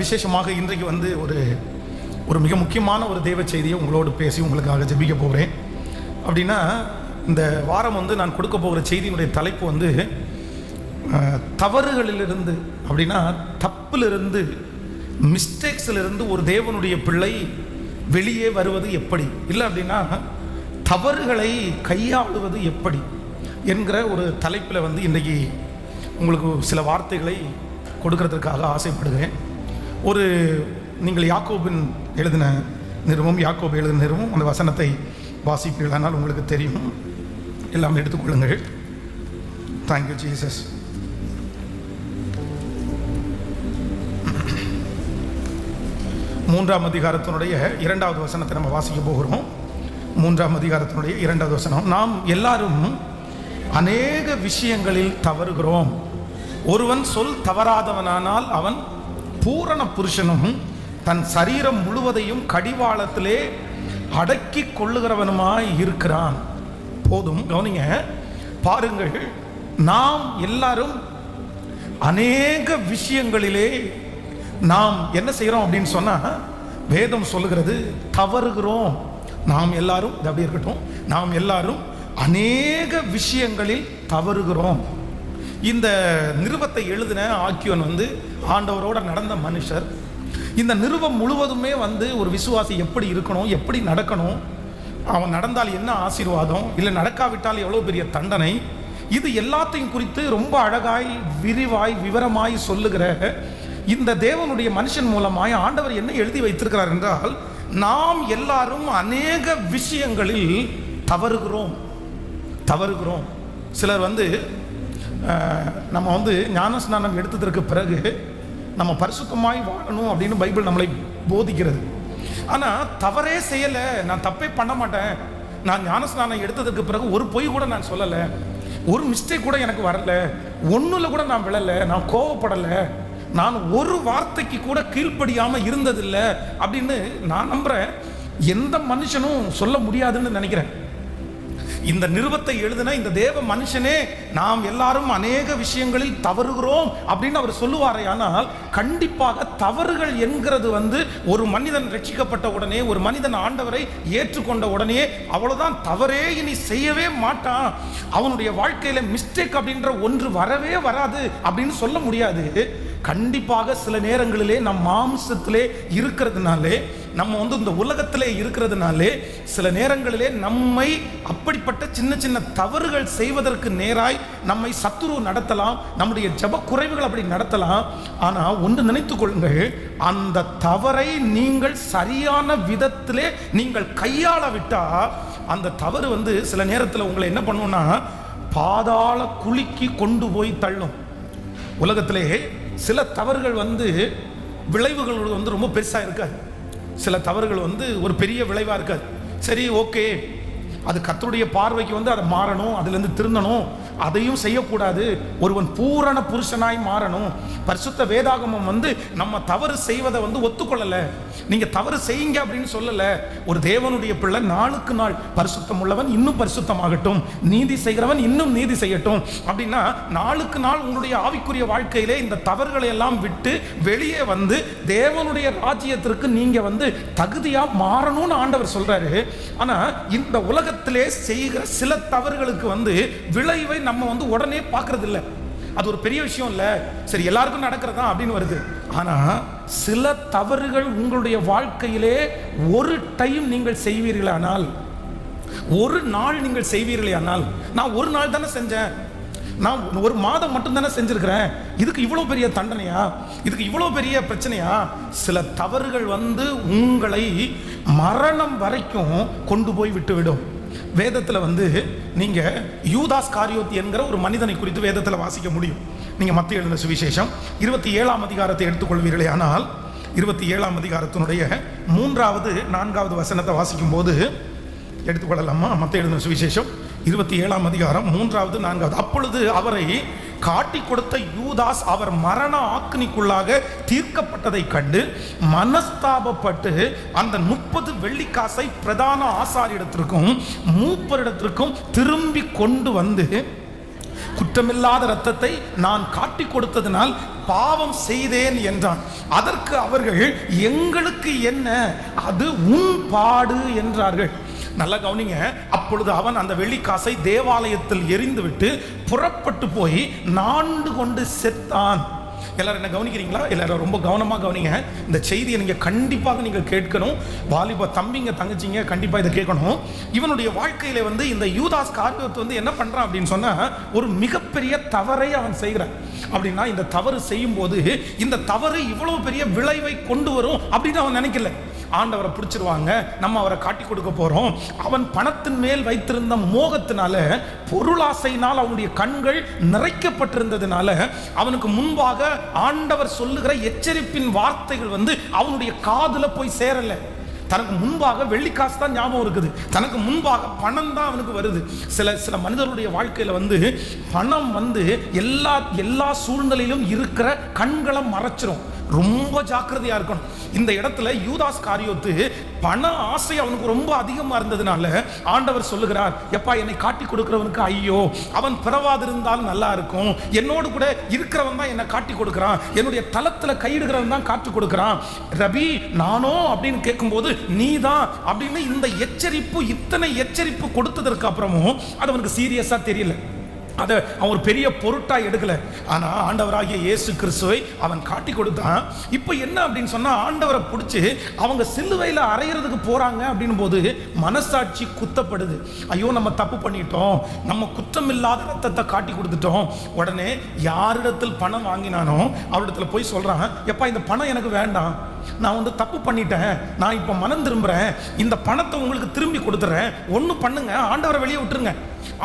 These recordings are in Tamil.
விசேஷமாக இன்றைக்கு ஒரு மிக முக்கியமான ஒரு தெய்வ செய்தியை உங்களோடு பேசி உங்களுக்காக ஜெபிக்க போகிறேன். அப்படின்னா இந்த வாரம் நான் கொடுக்க போகிற செய்தியினுடைய தலைப்பு தவறுகளிலிருந்து, அப்படின்னா தப்பிலிருந்து, மிஸ்டேக்ஸிலிருந்து ஒரு தேவனுடைய பிள்ளை வெளியே வருவது எப்படி, இல்லை அப்படின்னா தவறுகளை கையாளுவது எப்படி என்கிற ஒரு தலைப்பில் இன்றைக்கி உங்களுக்கு சில வார்த்தைகளை கொடுக்கறதுக்காக ஆசைப்படுகிறேன். நீங்கள் யாக்கோபு எழுதின நிருபம் அந்த வசனத்தை வாசிப்பீர்களானால் உங்களுக்கு தெரியும். எல்லாம் எடுத்துக்கொள்ளுங்கள். Thank you Jesus. மூன்றாம் அதிகாரத்தினுடைய 2வது வசனத்தை நம்ம வாசிக்க போகிறோம். 3ஆம் அதிகாரத்தினுடைய 2வது வசனம். நாம் எல்லாரும் அநேக விஷயங்களில் தவறுகிறோம். ஒருவன் சொல் தவறாதவனானால் அவன் பூரண புருஷனும் தன் சரீரம் முழுவதையும் கடிவாளத்திலே அடக்கி கொள்ளுகிறவனுமாய் இருக்கிறான். போதும், கவனிங்க, பாருங்கள். நாம் எல்லாரும் அநேக விஷயங்களிலே நாம் என்ன செய்கிறோம் அப்படின்னு சொன்னால், வேதம் சொல்லுகிறது தவறுகிறோம். நாம் எல்லாரும், இது அப்படி இருக்கட்டும், நாம் எல்லாரும் அநேக விஷயங்களில் தவறுகிறோம். இந்த நிருபத்தை எழுதின ஆக்கியோன் ஆண்டவரோட நடந்த மனுஷர். இந்த நிருபம் முழுவதுமே ஒரு விசுவாசி எப்படி இருக்கணும், எப்படி நடக்கணும், அவன் நடந்தால் என்ன ஆசீர்வாதம், இல்லை நடக்காவிட்டால் எவ்வளோ பெரிய தண்டனை, இது எல்லாத்தையும் குறித்து ரொம்ப அழகாய், விரிவாய், விவரமாய் சொல்லுகிற இந்த தேவனுடைய மனுஷன் மூலமாய் ஆண்டவர் என்ன எழுதி வைத்திருக்கிறார் என்றால், நாம் எல்லாரும் அநேக விஷயங்களில் தவறுகிறோம். சிலர் நம்ம ஞானஸ்நானம் எடுத்ததற்கு பிறகு நம்ம பரிசுத்தமாய் வாழணும் அப்படின்னு பைபிள் நம்மளை போதிக்கிறது. ஆனால் தவறே செய்யலை, நான் தப்பே பண்ண மாட்டேன், நான் ஞானஸ்நானம் எடுத்ததுக்கு பிறகு ஒரு பொய் கூட நான் சொல்லலை, ஒரு மிஸ்டேக் கூட எனக்கு வரலை, ஒன்றில் கூட நான் விழலை, நான் கோவப்படலை, நான் ஒரு வார்த்தைக்கு கூட கீழ்ப்படியாமல் இருந்ததில்லை அப்படின்னு நான் நம்புகிறேன். எந்த மனுஷனும் சொல்ல முடியாதுன்னு நினைக்கிறேன். இந்த நிருபத்தை எழுதின இந்த தேவ மனுஷனே நாம் எல்லாரும் அநேக விஷயங்களில் தவறுகிறோம் அப்படின்னு அவர் சொல்லுவாரே. ஆனால் கண்டிப்பாக தவறுகள் என்கிறது ஒரு மனிதன் ரட்சிக்கப்பட்ட உடனே, ஒரு மனிதன் ஆண்டவரை ஏற்றுக்கொண்ட உடனே அவ்வளவுதான், தவறே இனி செய்யவே மாட்டான், அவனுடைய வாழ்க்கையில மிஸ்டேக் அப்படின்ற ஒன்று வரவே வராது அப்படின்னு சொல்ல முடியாது. கண்டிப்பாக சில நேரங்களிலே நம் மாம்சத்திலே இருக்கிறதுனாலே, நம்ம இந்த உலகத்திலே இருக்கிறதுனாலே, சில நேரங்களிலே நம்மை அப்படிப்பட்ட சின்ன சின்ன தவறுகள் செய்வதற்கு நேராய் நம்மை சத்துரு நடத்தலாம், நம்முடைய ஜப குறைவுகள் அப்படி நடத்தலாம். ஆனால் ஒன்று நினைத்து கொள்ளுங்கள், அந்த தவறை நீங்கள் சரியான விதத்திலே நீங்கள் கையாளவிட்டா அந்த தவறு சில நேரத்தில் உங்களை என்ன பண்ணுன்னா பாதாள குழிக்கு கொண்டு போய் தள்ளும். உலகத்திலே சில தவறுகள் விளைவுகள் ரொம்ப பெருசாக இருக்காது. சில தவறுகள் ஒரு பெரிய விளைவாக இருக்காது. சரி, ஓகே, அது கர்த்தருடைய பார்வைக்கு அதை மாறணும், அதுலேருந்து திருந்தணும், அதையும் செய்யக்கூடாது. ஒருவன் பூரண புருஷனாய் மாறணும். பரிசுத்த வேதாகமம் நம்ம தவறு செய்வதை ஒத்துக்கொள்ளலை. நீங்கள் தவறு செய்யுங்க அப்படின்னு சொல்லலை. ஒரு தேவனுடைய பிள்ளை நாளுக்கு நாள் பரிசுத்தம் உள்ளவன் இன்னும் பரிசுத்தமாகட்டும், நீதி செய்கிறவன் இன்னும் நீதி செய்யட்டும் அப்படின்னா, நாளுக்கு நாள் உங்களுடைய ஆவிக்குரிய வாழ்க்கையிலே இந்த தவறுகளை எல்லாம் விட்டு வெளியே தேவனுடைய ராஜ்யத்திற்கு நீங்கள் தகுதியாக மாறணும்னு ஆண்டவர் சொல்றாரு. ஆனால் இந்த உலகத்திலே செய்கிற சில தவறுகளுக்கு விளைவை நம்ம உடனே பார்க்கறது இல்லை. அது ஒரு பெரிய விஷயம் இல்லை, சரி எல்லாருக்கும் நடக்கிறதா அப்படின்னு வருது. ஆனால் சில தவறுகள் உங்களுடைய வாழ்க்கையிலே ஒரு டைம் நீங்கள் செய்வீர்களானால், ஒரு நாள் நீங்கள் செய்வீர்களானால், நான் ஒரு நாள் தானே செஞ்சேன், நான் ஒரு மாதம் மட்டும் தானே செஞ்சிருக்கிறேன், இதுக்கு இவ்வளோ பெரிய தண்டனையா, இதுக்கு இவ்வளோ பெரிய பிரச்சனையா? சில தவறுகள் உங்களை மரணம் வரைக்கும் கொண்டு போய் விட்டுவிடும். வேதத்தில் நீங்கள் யூதாஸ் காரியோத் என்கிற ஒரு மனிதனை குறித்து வேதத்தில் வாசிக்க முடியும். நீங்கள் மத்தேயு எழுதின சுவிசேஷம் 27ஆம் அதிகாரத்தை எடுத்துக்கொள்வீர்களே, ஆனால் 27ஆம் அதிகாரத்தினுடைய 3வது 4வது வசனத்தை வாசிக்கும் போது எடுத்துக்கொள்ளலாமா? மத்தேயு எழுதின சுவிசேஷம் 27ஆம் அதிகாரம் 3வது 4வது. அப்பொழுது அவரை காட்டி கொடுத்த யூதாஸ் அவர் மரண ஆக்கினிக்குள்ளாக தீர்க்கப்பட்டதை கண்டு மனஸ்தாபப்பட்டு அந்த 30 வெள்ளிக்காசை பிரதான ஆசாரியரிடத்திற்கும் மூப்பரிடத்திற்கும் திரும்பி கொண்டு குற்றமில்லாத இரத்தத்தை நான் காட்டி கொடுத்ததினால் பாவம் செய்தேன் என்றான். அதற்கு அவர்கள், எங்களுக்கு என்ன, அது உன் பாடு என்றார்கள். நல்லா கவனிங்க. அப்பொழுது அவன் அந்த வெள்ளிக்காசை தேவாலயத்தில் எறிந்துவிட்டு புறப்பட்டு போய் நாண்டு கொண்டு செத்தான். எல்லாரும் என்ன கவனிக்கிறீங்களா? எல்லாரும் ரொம்ப கவனமாக கவனிங்க. இந்த செய்தியை நீங்கள் கண்டிப்பாக நீங்கள் கேட்கணும். வாலிப தம்பிங்க தங்கச்சிங்க கண்டிப்பாக இதை கேட்கணும். இவனுடைய வாழ்க்கையில் வந்து இந்த யூதாஸ் காரியத்தை வந்து என்ன பண்ணுறான் அப்படின்னு சொன்னால், ஒரு மிகப்பெரிய தவறை அவன் செய்கிறான். அப்படின்னா இந்த தவறு செய்யும் போது இந்த தவறு இவ்வளவு பெரிய விளைவை கொண்டு வரும் அப்படின்னு அவன் நினைக்கல. ஆண்டவரை பிடிச்சிருவாங்க, நம்ம அவரை காட்டி கொடுக்க போறோம். அவன் பணத்தின் மேல் வைத்திருந்த மோகத்தினால, பொருளாசையினால் அவனுடைய கண்கள் நிறைக்கப்பட்டிருந்ததுனால, அவனுக்கு முன்பாக ஆண்டவர் சொல்லுகிற எச்சரிப்பின் வார்த்தைகள் வந்து அவனுடைய காதுல போய் சேரல. தனக்கு முன்பாக வெள்ளிக்காசு தான் ஞாபகம் இருக்குது, தனக்கு முன்பாக பணம் தான் அவனுக்கு வருது. சில மனிதருடைய வாழ்க்கையில் வந்து பணம் வந்து எல்லா சூழ்நிலையிலும் இருக்கிற கண்களை மறைச்சிரும். ரொம்ப ஜாக்கிரதையா இருக்கணும். இந்த இடத்துல யூதாஸ் காரியோத்து பண ஆசை அவனுக்கு ரொம்ப அதிகமா இருந்ததுனால ஆண்டவர் சொல்லுகிறார், எப்பா என்னை காட்டி கொடுக்கிறவனுக்கு ஐயோ, அவன் பிறவாதிருந்தால் நல்லா இருக்கும். என்னோடு கூட இருக்கிறவன் தான் என்னை காட்டி கொடுக்கிறான், என்னுடைய தளத்துல கையிடுகிறவன் தான் காட்டி கொடுக்கிறான். ரபி நானோ அப்படின்னு கேட்கும்போது நீ தான் அப்படின்னு இந்த எச்சரிப்பு, இத்தனை எச்சரிப்பு கொடுத்ததற்கு அப்புறமும் அது அவனுக்கு சீரியஸா தெரியல. அதை அவன் ஒரு பெரிய பொருட்டா எடுக்கல. ஆனா ஆண்டவராகிய இயேசு கிறிஸ்துவை அவன் காட்டி கொடுத்தான். இப்போ என்ன அப்படின்னு சொன்னா, ஆண்டவரை பிடிச்சி அவங்க சிலுவையில் அறையிறதுக்கு போறாங்க அப்படின் போது மனசாட்சி குத்தப்படுது. ஐயோ நம்ம தப்பு பண்ணிட்டோம், நம்ம குற்றமில்லாத ரத்தத்தை காட்டி கொடுத்துட்டோம். உடனே யாரிடத்தில் பணம் வாங்கினானோ அவரிடத்துல போய் சொல்றான், எப்பா இந்த பணம் எனக்கு வேண்டாம், நான் வந்து தப்பு பண்ணிட்டேன், நான் இப்போ மனம் திரும்புறேன், இந்த பணத்தை உங்களுக்கு திரும்பி கொடுத்துறேன், ஒன்று பண்ணுங்க, ஆண்டவரை வெளியே விட்டுருங்க,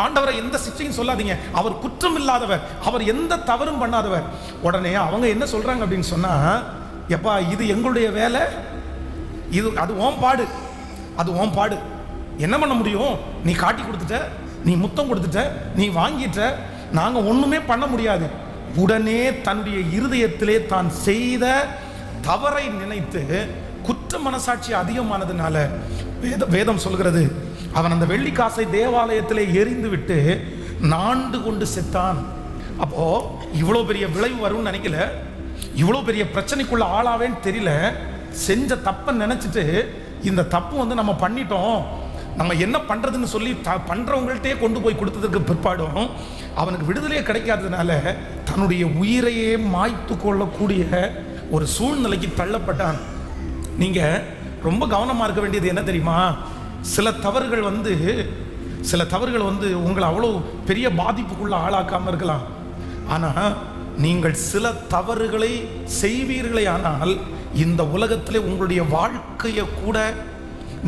ஆண்டவரை எந்த சிக்ஷையும் சொல்லாதீங்க, அவர் குற்றம் இல்லாதவர், அவர் எந்த தவறும் பண்ணாதவர். உடனே அவங்க என்ன சொல்றாங்க அப்படின்னு சொன்னா, எப்பா இது எங்களுடைய வேலை, இது அது ஓம் பாடு, அது ஓம் பாடு, என்ன பண்ண முடியும், நீ காட்டி கொடுத்துட்ட, நீ முத்தம் கொடுத்துட்ட, நீ வாங்கிட்ட, நாங்க ஒண்ணுமே பண்ண முடியாது. உடனே தன்னுடைய இருதயத்திலே தான் செய்த தவறை நினைத்து குற்ற மனசாட்சி அதிகமானதுனால வேதம் சொல்கிறது, அவன் அந்த வெள்ளிக்காசை தேவாலயத்திலே எறிந்து விட்டு நாண்டு கொண்டு செத்தான். அப்போ இவ்வளோ பெரிய விளைவு வரும்னு நினைக்கல, இவ்வளோ பெரிய பிரச்சனைக்குள்ள ஆளாவேன்னு தெரியல. செஞ்ச தப்பை நினைச்சிட்டு இந்த தப்பு வந்து நம்ம பண்ணிட்டோம், நம்ம என்ன பண்றதுன்னு சொல்லி பண்றவங்கள்ட்டே கொண்டு போய் கொடுத்ததுக்கு பிற்பாடும் அவனுக்கு விடுதலையே கிடைக்காததுனால தன்னுடைய உயிரையே மாய்த்து கொள்ளக்கூடிய ஒரு சூழ்நிலைக்கு தள்ளப்பட்டான். நீங்க ரொம்ப கவனமா இருக்க வேண்டியது என்ன தெரியுமா, சில தவறுகள் வந்து உங்களை அவ்வளோ பெரிய பாதிப்புக்குள்ள ஆளாக்காம இருக்கலாம். ஆனா நீங்கள் சில தவறுகளை செய்வீர்களே, ஆனால் இந்த உலகத்திலே உங்களுடைய வாழ்க்கையை கூட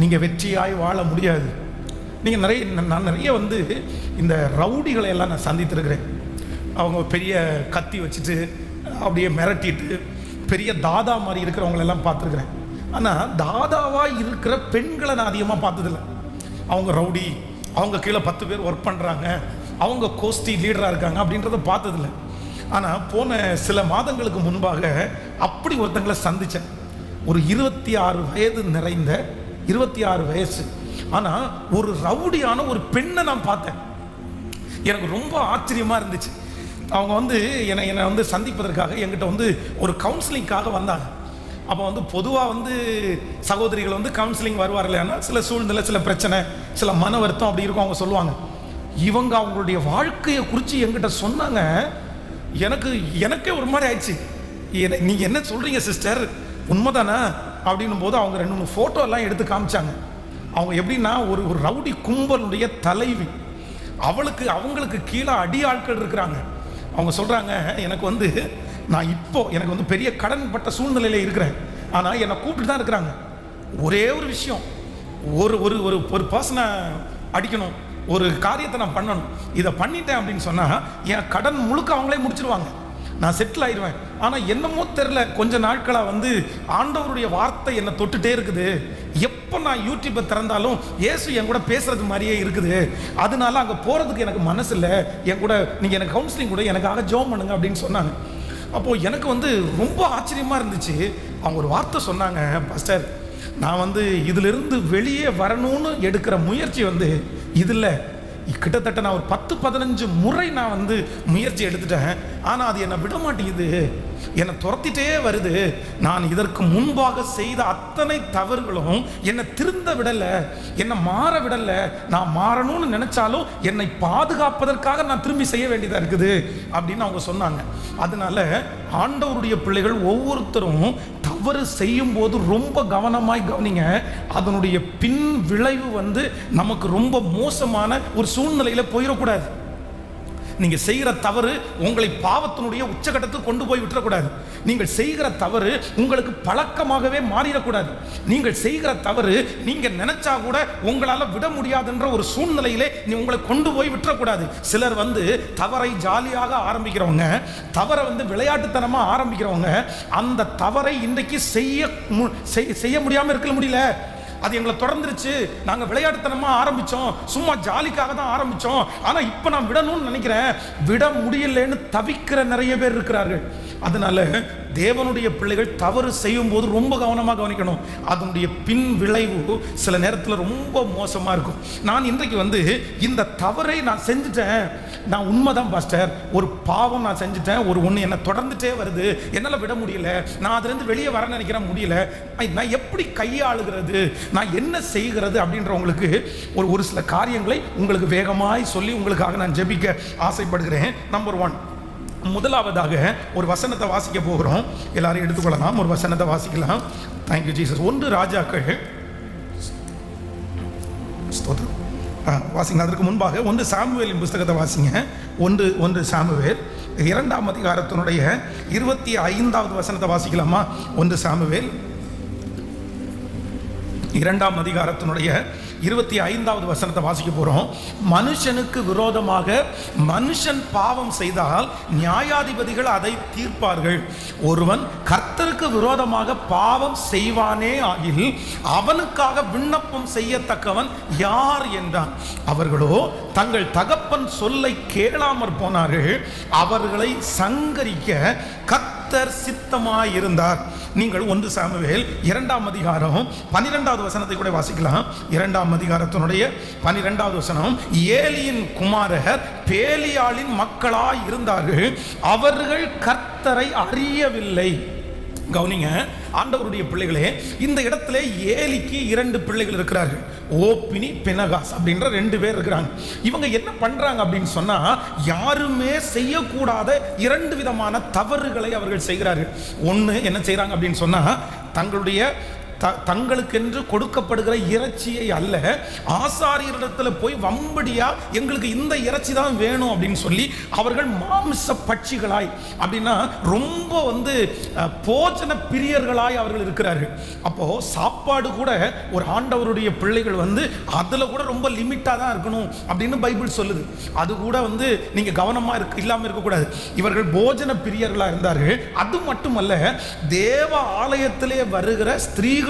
நீங்க வெற்றியாய் வாழ முடியாது. நான் நிறைய வந்து இந்த ரவுடிகளை எல்லாம் நான் சந்தித்திருக்கிறேன். அவங்க பெரிய கத்தி வச்சுட்டு அப்படியே மிரட்டிட்டு பெரிய தாதா மாதிரி இருக்கிறவங்களெல்லாம் பார்த்துருக்குறேன். ஆனால் தாதாவாக இருக்கிற பெண்களை நான் அதிகமாக பார்த்ததில்லை. அவங்க ரவுடி, அவங்க கீழே 10 பேர் ஒர்க் பண்ணுறாங்க, அவங்க கோஷ்டி லீடராக இருக்காங்க அப்படின்றத பார்த்ததில்லை. ஆனால் போன சில மாதங்களுக்கு முன்பாக அப்படி ஒருத்தங்களை சந்தித்தேன். ஒரு 26 வயது நிறைந்த 26 வயசு, ஆனால் ஒரு ரவுடியான ஒரு பெண்ணை நான் பார்த்தேன். எனக்கு ரொம்ப ஆச்சரியமாக இருந்துச்சு. அவங்க வந்து என்னை வந்து சந்திப்பதற்காக என்கிட்ட வந்து ஒரு கவுன்சிலிங்காக வந்தாங்க. அப்போ வந்து பொதுவாக வந்து சகோதரிகள் வந்து கவுன்சிலிங் வருவார்கள், ஆனால் சில சூழ்நிலை, சில பிரச்சனை, சில மன வருத்தம் அப்படி இருக்கும், அவங்க சொல்லுவாங்க. இவங்க அவங்களுடைய வாழ்க்கையை குறித்து என்கிட்ட சொன்னாங்க. எனக்கே ஒரு மாதிரி ஆயிடுச்சு. நீங்கள் என்ன சொல்கிறீங்க சிஸ்டர், உண்மைதானே அப்படின்னும் போது அவங்க 2-3 ஃபோட்டோ எல்லாம் எடுத்து காமிச்சாங்க. அவங்க எப்படின்னா ஒரு ரவுடி கும்பலுடைய தலைவி, அவங்களுக்கு கீழே அடி ஆட்கள் இருக்கிறாங்க. அவங்க சொல்கிறாங்க, எனக்கு வந்து பெரிய கடன் பட்ட சூழ்நிலையில் இருக்கிறேன், ஆனால் என்னை கூப்பிட்டு தான் இருக்கிறாங்க. ஒரே ஒரு விஷயம், ஒரு பர்சனை அடிக்கணும், ஒரு காரியத்தை நான் பண்ணணும், இதை பண்ணிட்டேன் அப்படின்னு சொன்னால் என் கடன் முழுக்க அவங்களே முடிச்சிருவாங்க, நான் செட்டில் ஆயிடுவேன். ஆனால் என்னமோ தெரில, கொஞ்ச நாட்களாக வந்து ஆண்டவருடைய வார்த்தை என்னை தொட்டுட்டே இருக்குது. எப்போ நான் யூடியூப்பை திறந்தாலும் இயேசு என் கூட பேசுறது மாதிரியே இருக்குது, அதனால அங்கே போகிறதுக்கு எனக்கு மனசு இல்லை, என் கூட நீங்கள் எனக்கு கவுன்சிலிங் கூட எனக்காக ஜெபம் பண்ணுங்க அப்படின்னு சொன்னாங்க. அப்போது எனக்கு வந்து ரொம்ப ஆச்சரியமாக இருந்துச்சு. அவங்க ஒரு வார்த்தை சொன்னாங்க, பாஸ்டர் நான் வந்து இதிலிருந்து வெளியே வரணும்னு எடுக்கிற முயற்சி வந்து இதில் கிட்டத்தட்ட நான் ஒரு 10-15 முறை நான் வந்து முயற்சி எடுத்துட்டேன். ஆனால் அது என்னை விட மாட்டேங்குது, என்னை துரத்திட்டே வருது. நான் இதற்கு முன்பாக செய்த அத்தனை தவறுகளும் என்னை திருந்த விடலை, என்னை மாற விடலை. நான் மாறணும்னு நினைச்சாலும் என்னை பாதுகாப்பதற்காக நான் திரும்பி செய்ய வேண்டியதாக இருக்குது அப்படின்னு அவங்க சொன்னாங்க. அதனால ஆண்டவருடைய பிள்ளைகள் ஒவ்வொருத்தரும் தவறு செய்யும் போது ரொம்ப கவனமாய் கவனிங்க. அதனுடைய பின் விளைவு வந்து நமக்கு ரொம்ப மோசமான ஒரு சூழ்நிலையில போயிடக்கூடாது. நீங்க செய்கிற தவறு உங்களை பாவத்தினுடைய உச்சகட்டத்துக்கு கொண்டு போய் விட்டுறக்கூடாது. நீங்கள் செய்கிற தவறு உங்களுக்கு பழக்கமாகவே மாறிடக்கூடாது. நீங்கள் செய்கிற தவறு நீங்க நினைச்சா கூட உங்களால விட முடியாதுன்ற ஒரு சூழ்நிலையிலே நீ உங்களை கொண்டு போய் விட்டுறக்கூடாது. சிலர் வந்து தவறை ஜாலியாக ஆரம்பிக்கிறவங்க, தவறை வந்து விளையாட்டுத்தனமா ஆரம்பிக்கிறவங்க, அந்த தவறை இன்றைக்கு செய்ய முடியாம இருக்க முடியல. அது எங்களை தொடர்ந்துருச்சு, நாங்கள் விளையாட்டுத்தனமாக ஆரம்பித்தோம், சும்மா ஜாலிக்காக தான் ஆரம்பித்தோம், ஆனால் இப்போ நான் விடணும்னு நினைக்கிறேன், விட முடியலன்னு தவிக்கிற நிறைய பேர் இருக்கிறார்கள். அதனால தேவனுடைய பிள்ளைகள் தவறு செய்யும் போது ரொம்ப கவனமாக கவனிக்கணும். அதனுடைய பின் விளைவு சில நேரத்தில் ரொம்ப மோசமாக இருக்கும். நான் இன்றைக்கு வந்து இந்த தவறை நான் செஞ்சுட்டேன், நான் உண்மைதான் பாஸ்டர், ஒரு பாவம் நான் செஞ்சுட்டேன், ஒரு ஒன்று என்னை தொடர்ந்துட்டே வருது, என்னால் விட முடியல, நான் அதுலேருந்து வெளியே வர நினைக்கிறேன், முடியல, நான் எப்படி கையாளுகிறது, நான் என்ன செய்கிறது அப்படின்றவங்களுக்கு ஒரு சில காரியங்களை உங்களுக்கு வேகமாய் சொல்லி உங்களுக்காக நான் ஜெபிக்க ஆசைப்படுகிறேன். நம்பர் 1, முதலாவதாக ஒரு வசனத்தை வாசிக்க போகிறோம். எல்லாரும் எடுத்துக்கொள்ளலாம், ஒரு வசனத்தை வாசிக்கலாம். Thank you Jesus. 1 ராஜாக்கள் வாசிங்க. அதற்கு முன்பாக 1 சாமுவேலின் புஸ்தகத்தை வாசிங்க. 1 சாமுவேல் 2ஆம் அதிகாரத்தினுடைய 25வது வசனத்தை வாசிக்கலாமா? 1 சாமுவேல் 2ஆம் அதிகாரத்தினுடைய 25வது வசனத்தை வாசிக்க போறோம். மனுஷனுக்கு விரோதமாக மனுஷன் பாவம் செய்தால் நியாயாதிபதிகள் அதை தீர்ப்பார்கள். ஒருவன் கர்த்தருக்கு விரோதமாக பாவம் செய்வானே ஆகில் அவனுக்காக விண்ணப்பம் செய்யத்தக்கவன் யார் என்றான். அவர்களோ தங்கள் தகப்பன் சொல்லை கேளாமற் போனார்கள், அவர்களை சங்கரிக்க கர்த்தர் சித்தமாயிருந்தார். நீங்கள் 1 சாமுவேல் 2ஆம் அதிகாரம் 12வது வசனத்தை கூட வாசிக்கலாம். 2ஆம் அதிகாரத்தினுடைய 12வது வசனம், ஏலியின் குமாரர் பேலியாளின் மக்களாய் இருந்தார்கள், அவர்கள் கர்த்தரை அறியவில்லை. கவனிங்க ஆண்டவருடைய பிள்ளைகளே, இந்த இடத்துல ஏலிக்கு 2 பிள்ளைகள் இருக்கிறார்கள், ஓப்பினி பினகாஸ் அப்படின்ற 2 பேர் இருக்கிறாங்க. இவங்க என்ன பண்றாங்க அப்படின்னு சொன்னா, யாருமே செய்யக்கூடாத 2 விதமான தவறுகளை அவர்கள் செய்கிறார்கள். ஒன்று என்ன செய்யறாங்க அப்படின்னு சொன்னா, தங்களுக்கென்று கொடுக்கப்படுகிற இறைச்சியை அல்ல, ஆசாரியரிடத்தில் போய் வம்படியா எங்களுக்கு இந்த இறைச்சி தான் வேணும் அப்படின்னு சொல்லி அவர்கள் மாமிச பட்சிகளாய், அப்படின்னா ரொம்ப வந்து போஜன பிரியர்களாய் அவர்கள் இருக்கிறார்கள். அப்போ சாப்பாடு கூட ஒரு ஆண்டவருடைய பிள்ளைகள் வந்து அதுல கூட ரொம்ப லிமிட்டா தான் இருக்கணும் அப்படின்னு பைபிள் சொல்லுது. அது கூட வந்து நீங்க கவனமா இல்லாம இருக்கக்கூடாது. இவர்கள் போஜன பிரியர்களா இருந்தார்கள். அது மட்டுமல்ல, தேவ ஆலயத்திலே வருகிற ஸ்திரீகளோடு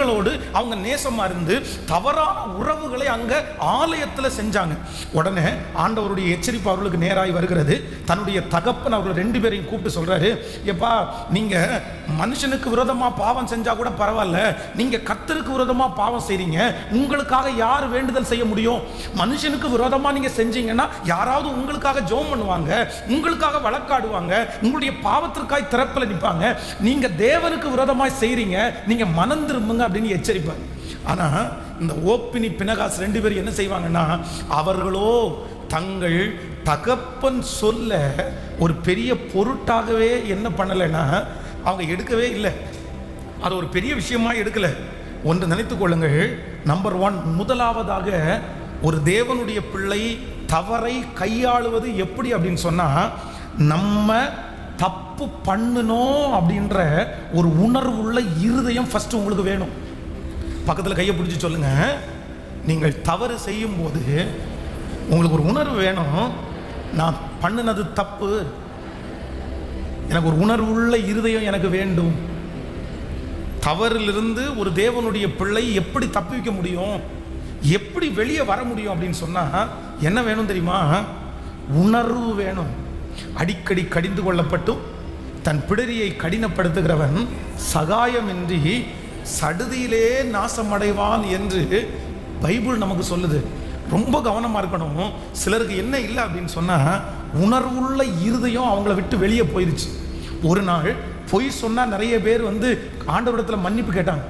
அவங்க நேசமா இருந்து தவறான உறவுகளை அங்க ஆலயத்தில் செஞ்சாங்க. உடனே ஆண்டவருடைய எச்சரிப்பு அவர்களுக்கு நேராய் வருகிறது. தன்னுடைய தகப்பன் அவர்கள் 2 பேரையும் கூப்பிட்டு சொல்றாரு, எப்பா நீங்க மனுஷனுக்கு விரோதமா பாவம் செஞ்சா கூட பரவாயில்ல, நீங்க கர்த்தருக்கு விரோதமா பாவம் செய்றீங்க, உங்களுக்காக யார் வேண்டுதல் செய்ய முடியும்? மனுஷனுக்கு விரோதமா நீங்க செஞ்சீங்கன்னா யாராவது உங்களுக்காக ஜெபம் பண்ணுவாங்க, உங்களுக்காக வழக்காடுவாங்க, உங்களுடைய பாவத்திற்காய் திறப்பில் நிற்பாங்க. நீங்க தேவனுக்கு விரோதமாய் செய்றீங்க, நீங்க மனம் திரும்புங்க அப்படின்னு எச்சரிப்பாங்க. ஆனா இந்த ஓப்பினி பினகாஸ் 2 பேர் என்ன செய்வாங்கன்னா, அவர்களோ தங்கள் தகப்பன் சொல்ல ஒரு பெரிய பொருட்டாகவே என்ன பண்ணலைன்னா அவங்க எடுக்கவே இல்லை. அது ஒரு பெரிய விஷயமா எடுக்கல. ஒன்று நினைத்துக் கொள்ளுங்கள். நம்பர் 1, முதலாவதாக ஒரு தேவனுடைய பிள்ளை தவறை கையாளுவது எப்படி அப்படின்னு சொன்னா, நம்ம தப்பு பண்ணணும் அப்படின்ற ஒரு உணர்வுள்ள இருதயம் ஃபர்ஸ்ட் உங்களுக்கு வேணும். பக்கத்தில் கையை பிடிச்சி சொல்லுங்க, நீங்கள் தவறு செய்யும் போது உங்களுக்கு ஒரு உணர்வு வேணும், நான் பண்ணினது தப்பு, எனக்கு ஒரு உணர்வுள்ள இருதயம் எனக்கு வேண்டும். தவறிலிருந்து ஒரு தேவனுடைய பிள்ளை எப்படி தப்பிக்க முடியும், எப்படி வெளியே வர முடியும் அப்படின்னு சொன்னா என்ன வேணும் தெரியுமா? உணர்வு வேணும். அடிக்கடி கடிந்து கொள்ளப்பட்டும் தன் பிடரியை கடினப்படுத்துகிறவன் சகாயமின்றி சடுதியிலே நாசமடைவான் என்று பைபிள் நமக்கு சொல்லுது. ரொம்ப கவனமாக இருக்கணும். சிலருக்கு என்ன இல்லை அப்படின்னு சொன்னால், உணர்வுள்ள இருதயம் அவங்கள விட்டு வெளியே போயிடுச்சு. ஒரு நாள் பொய் சொன்னால் நிறைய பேர் ஆண்டவரிடத்தில் மன்னிப்பு கேட்டாங்க.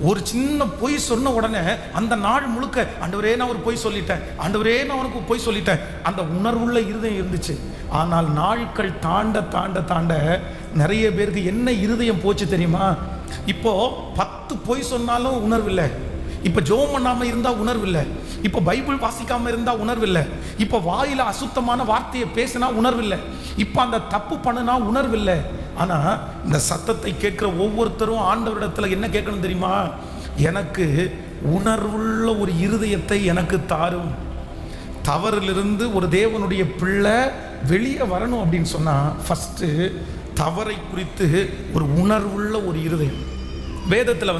ஒரு சின்ன பொய் சொன்ன உடனே அந்த நாள் முழுக்க, ஆண்டவரே நான் ஒரு பொய் சொல்லிட்டேன், ஆண்டவரே நான் உனக்கு பொய் சொல்லிட்டேன், அந்த உணர்வுள்ள இருதயம் இருந்துச்சு. ஆனால் நாட்கள் தாண்ட தாண்ட தாண்ட நிறைய பேருக்கு என்ன இருதயம் போச்சு தெரியுமா? இப்போ 10 பொய் சொன்னாலும் உணர்வு இல்லை, இப்போ ஜெபம் பண்ணாமல் இருந்தால் உணர்வு இல்லை, இப்போ பைபிள் வாசிக்காமல் இருந்தால் உணர்வு இல்லை, இப்போ வாயில் அசுத்தமான வார்த்தையை பேசினா உணர்வு இல்லை, இப்போ அந்த தப்பு பண்ணுனா உணர்வு இல்லை. ஆனால் இந்த சத்தத்தை கேட்குற ஒவ்வொருத்தரும் ஆண்டவரிடத்தில் என்ன கேட்கணும் தெரியுமா? எனக்கு உணர்வுள்ள ஒரு இருதயத்தை எனக்கு தாரும். தவறிலிருந்து ஒரு தேவனுடைய பிள்ளை வெளியே வரணும் அப்படின்னு சொன்னால், ஃபஸ்ட்டு தவறை குறித்து ஒரு உணர்வுள்ள ஒரு இருதயம். வேதத்தில்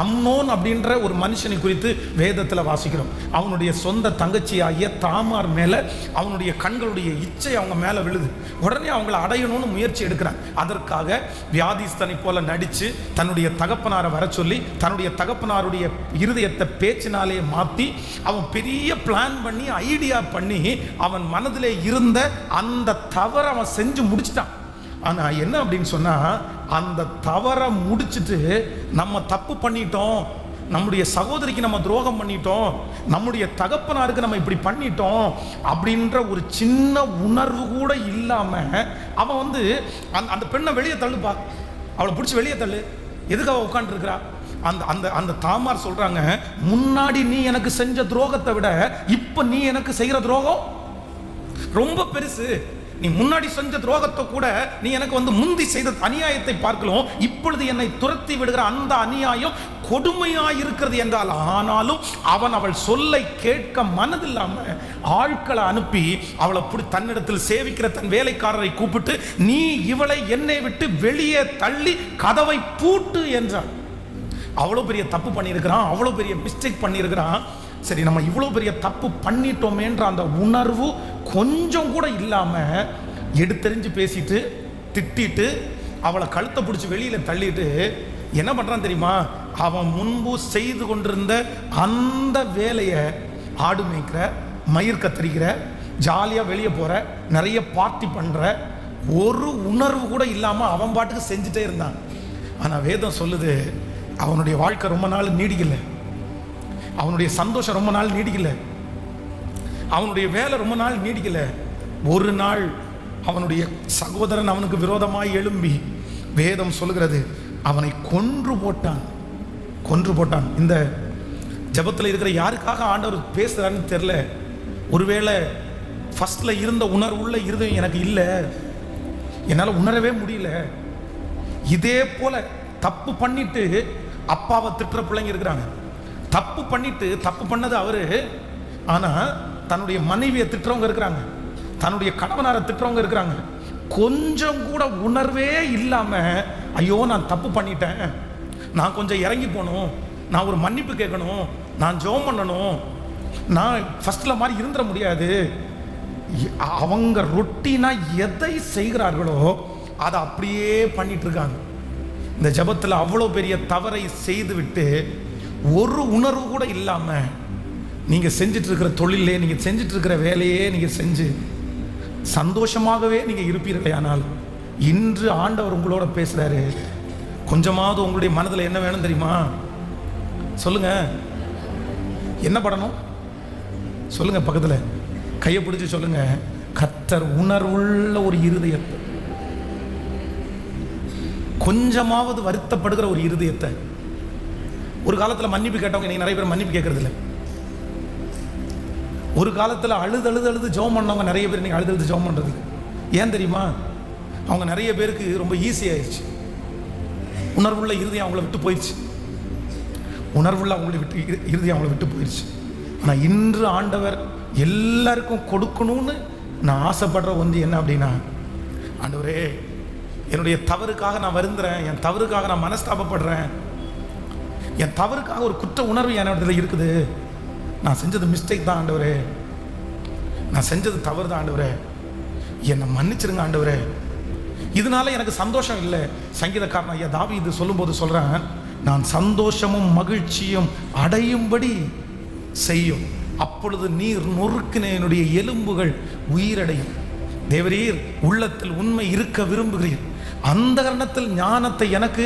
அம்னோன் அப்படின்ற ஒரு மனுஷனை குறித்து வேதத்தில் வாசிக்கிறோம். அவனுடைய சொந்த தங்கச்சி ஆகிய தாமார் மேலே அவனுடைய கண்களுடைய இச்சை அவங்க மேலே விழுது. உடனே அவங்கள அடையணும்னு முயற்சி எடுக்கிறான். அதற்காக வியாதிஸ்தனை போல நடித்து தன்னுடைய தகப்பனாரை வர சொல்லி தன்னுடைய தகப்பனாருடைய இருதயத்தை பேச்சினாலே மாற்றி அவன் பெரிய பிளான் பண்ணி ஐடியா பண்ணி அவன் மனதிலே இருந்த அந்த தவறை அவன் செஞ்சு முடிச்சிட்டான். ஆனால் என்ன அப்படின்னு சொன்னால், அந்த தவறை முடிச்சுட்டு நம்ம தப்பு பண்ணிட்டோம், நம்முடைய சகோதரிக்கு நம்ம துரோகம் பண்ணிட்டோம், நம்முடைய தகப்பனாருக்கு நம்ம இப்படி பண்ணிட்டோம் அப்படின்ற ஒரு சின்ன உணர்வு கூட இல்லாமல் அவன் அந்த பெண்ணை வெளியே தள்ளுப்பா, அவளை பிடிச்சி வெளியே தள்ளு, எதுக்கு அவள் உட்காந்துருக்கிறா? அந்த அந்த அந்த தாமார் சொல்கிறாங்க, முன்னாடி நீ எனக்கு செஞ்ச துரோகத்தை விட இப்போ நீ எனக்கு செய்கிற துரோகம் ரொம்ப பெருசு. நீ முன்னாடி செஞ்ச துரோகத்தை கூட நீ எனக்கு முந்தி செய்த அநியாயத்தை பார்க்கலாம், இப்பொழுது என்னை துரத்தி விடுகிற அந்த அநியாயம் கொடுமையாக இருக்கிறது என்றால், ஆனாலும் அவள் சொல்லை கேட்க மனதில்லாம ஆட்களை அனுப்பி அவளை தன்னிடத்தில் சேவிக்கிற தன் வேலைக்காரரை கூப்பிட்டு, நீ இவளை என்னை விட்டு வெளியே தள்ளி கதவை பூட்டு என்றான். அவ்வளோ பெரிய தப்பு பண்ணியிருக்கிறான், அவ்வளோ பெரிய மிஸ்டேக் பண்ணியிருக்கிறான். சரி, நம்ம இவ்வளோ பெரிய தப்பு பண்ணிட்டோமேன்ற அந்த உணர்வு கொஞ்சம் கூட இல்லாமல் எடுத்தெறிஞ்சு பேசிட்டு திட்டிட்டு அவளை கழுத்தை பிடிச்சி வெளியில் தள்ளிட்டு என்ன பண்ணுறான் தெரியுமா? அவன் முன்பு செய்து கொண்டிருந்த அந்த வேலையை, ஆடு மேய்க்கிற, மயிர் கத்தரிக்கிற, ஜாலியாக வெளியே போகிற, நிறைய பார்ட்டி பண்ணுற, ஒரு உணர்வு கூட இல்லாமல் அவன் பாட்டுக்கு செஞ்சுட்டே இருந்தான். ஆனால் வேதம் சொல்லுது, அவனுடைய வாழ்க்கை ரொம்ப நாள் நீடிக்கலை, அவனுடைய சந்தோஷம் ரொம்ப நாள் நீடிக்கல, அவனுடைய வேலை ரொம்ப நாள் நீடிக்கல. ஒரு நாள் அவனுடைய சகோதரன் அவனுக்கு விரோதமாய் எழும்பி, வேதம் சொல்லுகிறது, அவனை கொன்று போட்டான். இந்த ஜெபத்தில் இருக்கிற யாருக்காக ஆண்டவர் பேசுறாருன்னு தெரியல. ஒருவேளை ஃபர்ஸ்ட்ல இருந்த உணர்வுள்ள இருதயம் எனக்கு இல்லை, என்னால் உணரவே முடியல. இதே போல தப்பு பண்ணிட்டு அப்பாவை திட்டுற பிள்ளைங்க இருக்கிறாங்க. தப்பு பண்ணிட்டு, தப்பு பண்ணது அவரு, ஆனால் தன்னுடைய மனைவியை திட்டுறவங்க இருக்கிறாங்க, தன்னுடைய கணவனாரை திட்டுறவங்க இருக்கிறாங்க. கொஞ்சம் கூட உணர்வே இல்லாமல், ஐயோ நான் தப்பு பண்ணிட்டேன், நான் கொஞ்சம் இறங்கி போகணும், நான் ஒரு மன்னிப்பு கேட்கணும், நான் ஜெபம் பண்ணணும், நான் ஃபர்ஸ்ட்ல மாதிரி இருந்துட முடியாது. அவங்க ரொட்டீனாக எதை செய்கிறார்களோ அதை அப்படியே பண்ணிட்டு இருக்காங்க. இந்த ஜெபத்தில் அவ்வளோ பெரிய தவறை செய்துவிட்டு ஒரு உணர்வு கூட இல்லாமல் நீங்கள் செஞ்சிட்டு இருக்கிற தொழிலே, நீங்கள் செஞ்சிட்டு இருக்கிற வேலையே நீங்கள் செஞ்சு சந்தோஷமாகவே நீங்கள் இருப்பீர்களே. ஆனால் இன்று ஆண்டவர் உங்களோட பேசுகிறாரு. கொஞ்சமாவது உங்களுடைய மனதில் என்ன வேணும் தெரியுமா? சொல்லுங்க, என்ன படணும் சொல்லுங்க, பக்கத்தில் கையை பிடிச்சி சொல்லுங்க, கர்த்தர் உணர்வுள்ள ஒரு இருதயத்தை, கொஞ்சமாவது வருத்தப்படுகிற ஒரு இருதயத்தை. ஒரு காலத்தில் மன்னிப்பு கேட்டவங்க நீங்கள் நிறைய பேர் மன்னிப்பு கேட்கறது இல்லை. ஒரு காலத்தில் அழுது ஜெபம் பண்ணவங்க நிறைய பேர் நீங்கள் அழுது ஜெபம் பண்ணுறதுக்கு. ஏன் தெரியுமா? அவங்க நிறைய பேருக்கு ரொம்ப ஈஸியாகிடுச்சு. உணர்வுள்ள இருதயம் அவங்கள விட்டு போயிடுச்சு. உணர்வுள்ள இருதயம் அவங்கள விட்டு போயிடுச்சு. ஆனால் இன்று ஆண்டவர் எல்லாருக்கும் கொடுக்கணும்னு நான் ஆசைப்படுற ஒன்று என்ன அப்படின்னா, ஆண்டவரே என்னுடைய தவறுக்காக நான் வருந்துறேன், என் தவறுக்காக நான் மனஸ்தாபப்படுறேன், என் தவறுக்காக ஒரு குற்ற உணர்வு என்னிடத்தில் இருக்குது, நான் செஞ்சது மிஸ்டேக் தான் ஆண்டவரே, நான் செஞ்சது தவறு தான் ஆண்டவரே, என்னை மன்னிச்சிருங்க ஆண்டவரே. இதனால எனக்கு சந்தோஷம் இல்லை. சங்கீதக்காரன் ஐயா தாவீது சொல்லும்போது சொல்கிறேன், நான் சந்தோஷமும் மகிழ்ச்சியும் அடையும்படி செய்யும் அப்பொழுது நீர் நொறுக்கின என்னுடைய எலும்புகள் உயிரடையும். தேவரீர் உள்ளத்தில் உண்மை இருக்க விரும்புகிறீர். அந்த கரணத்தில் ஞானத்தை எனக்கு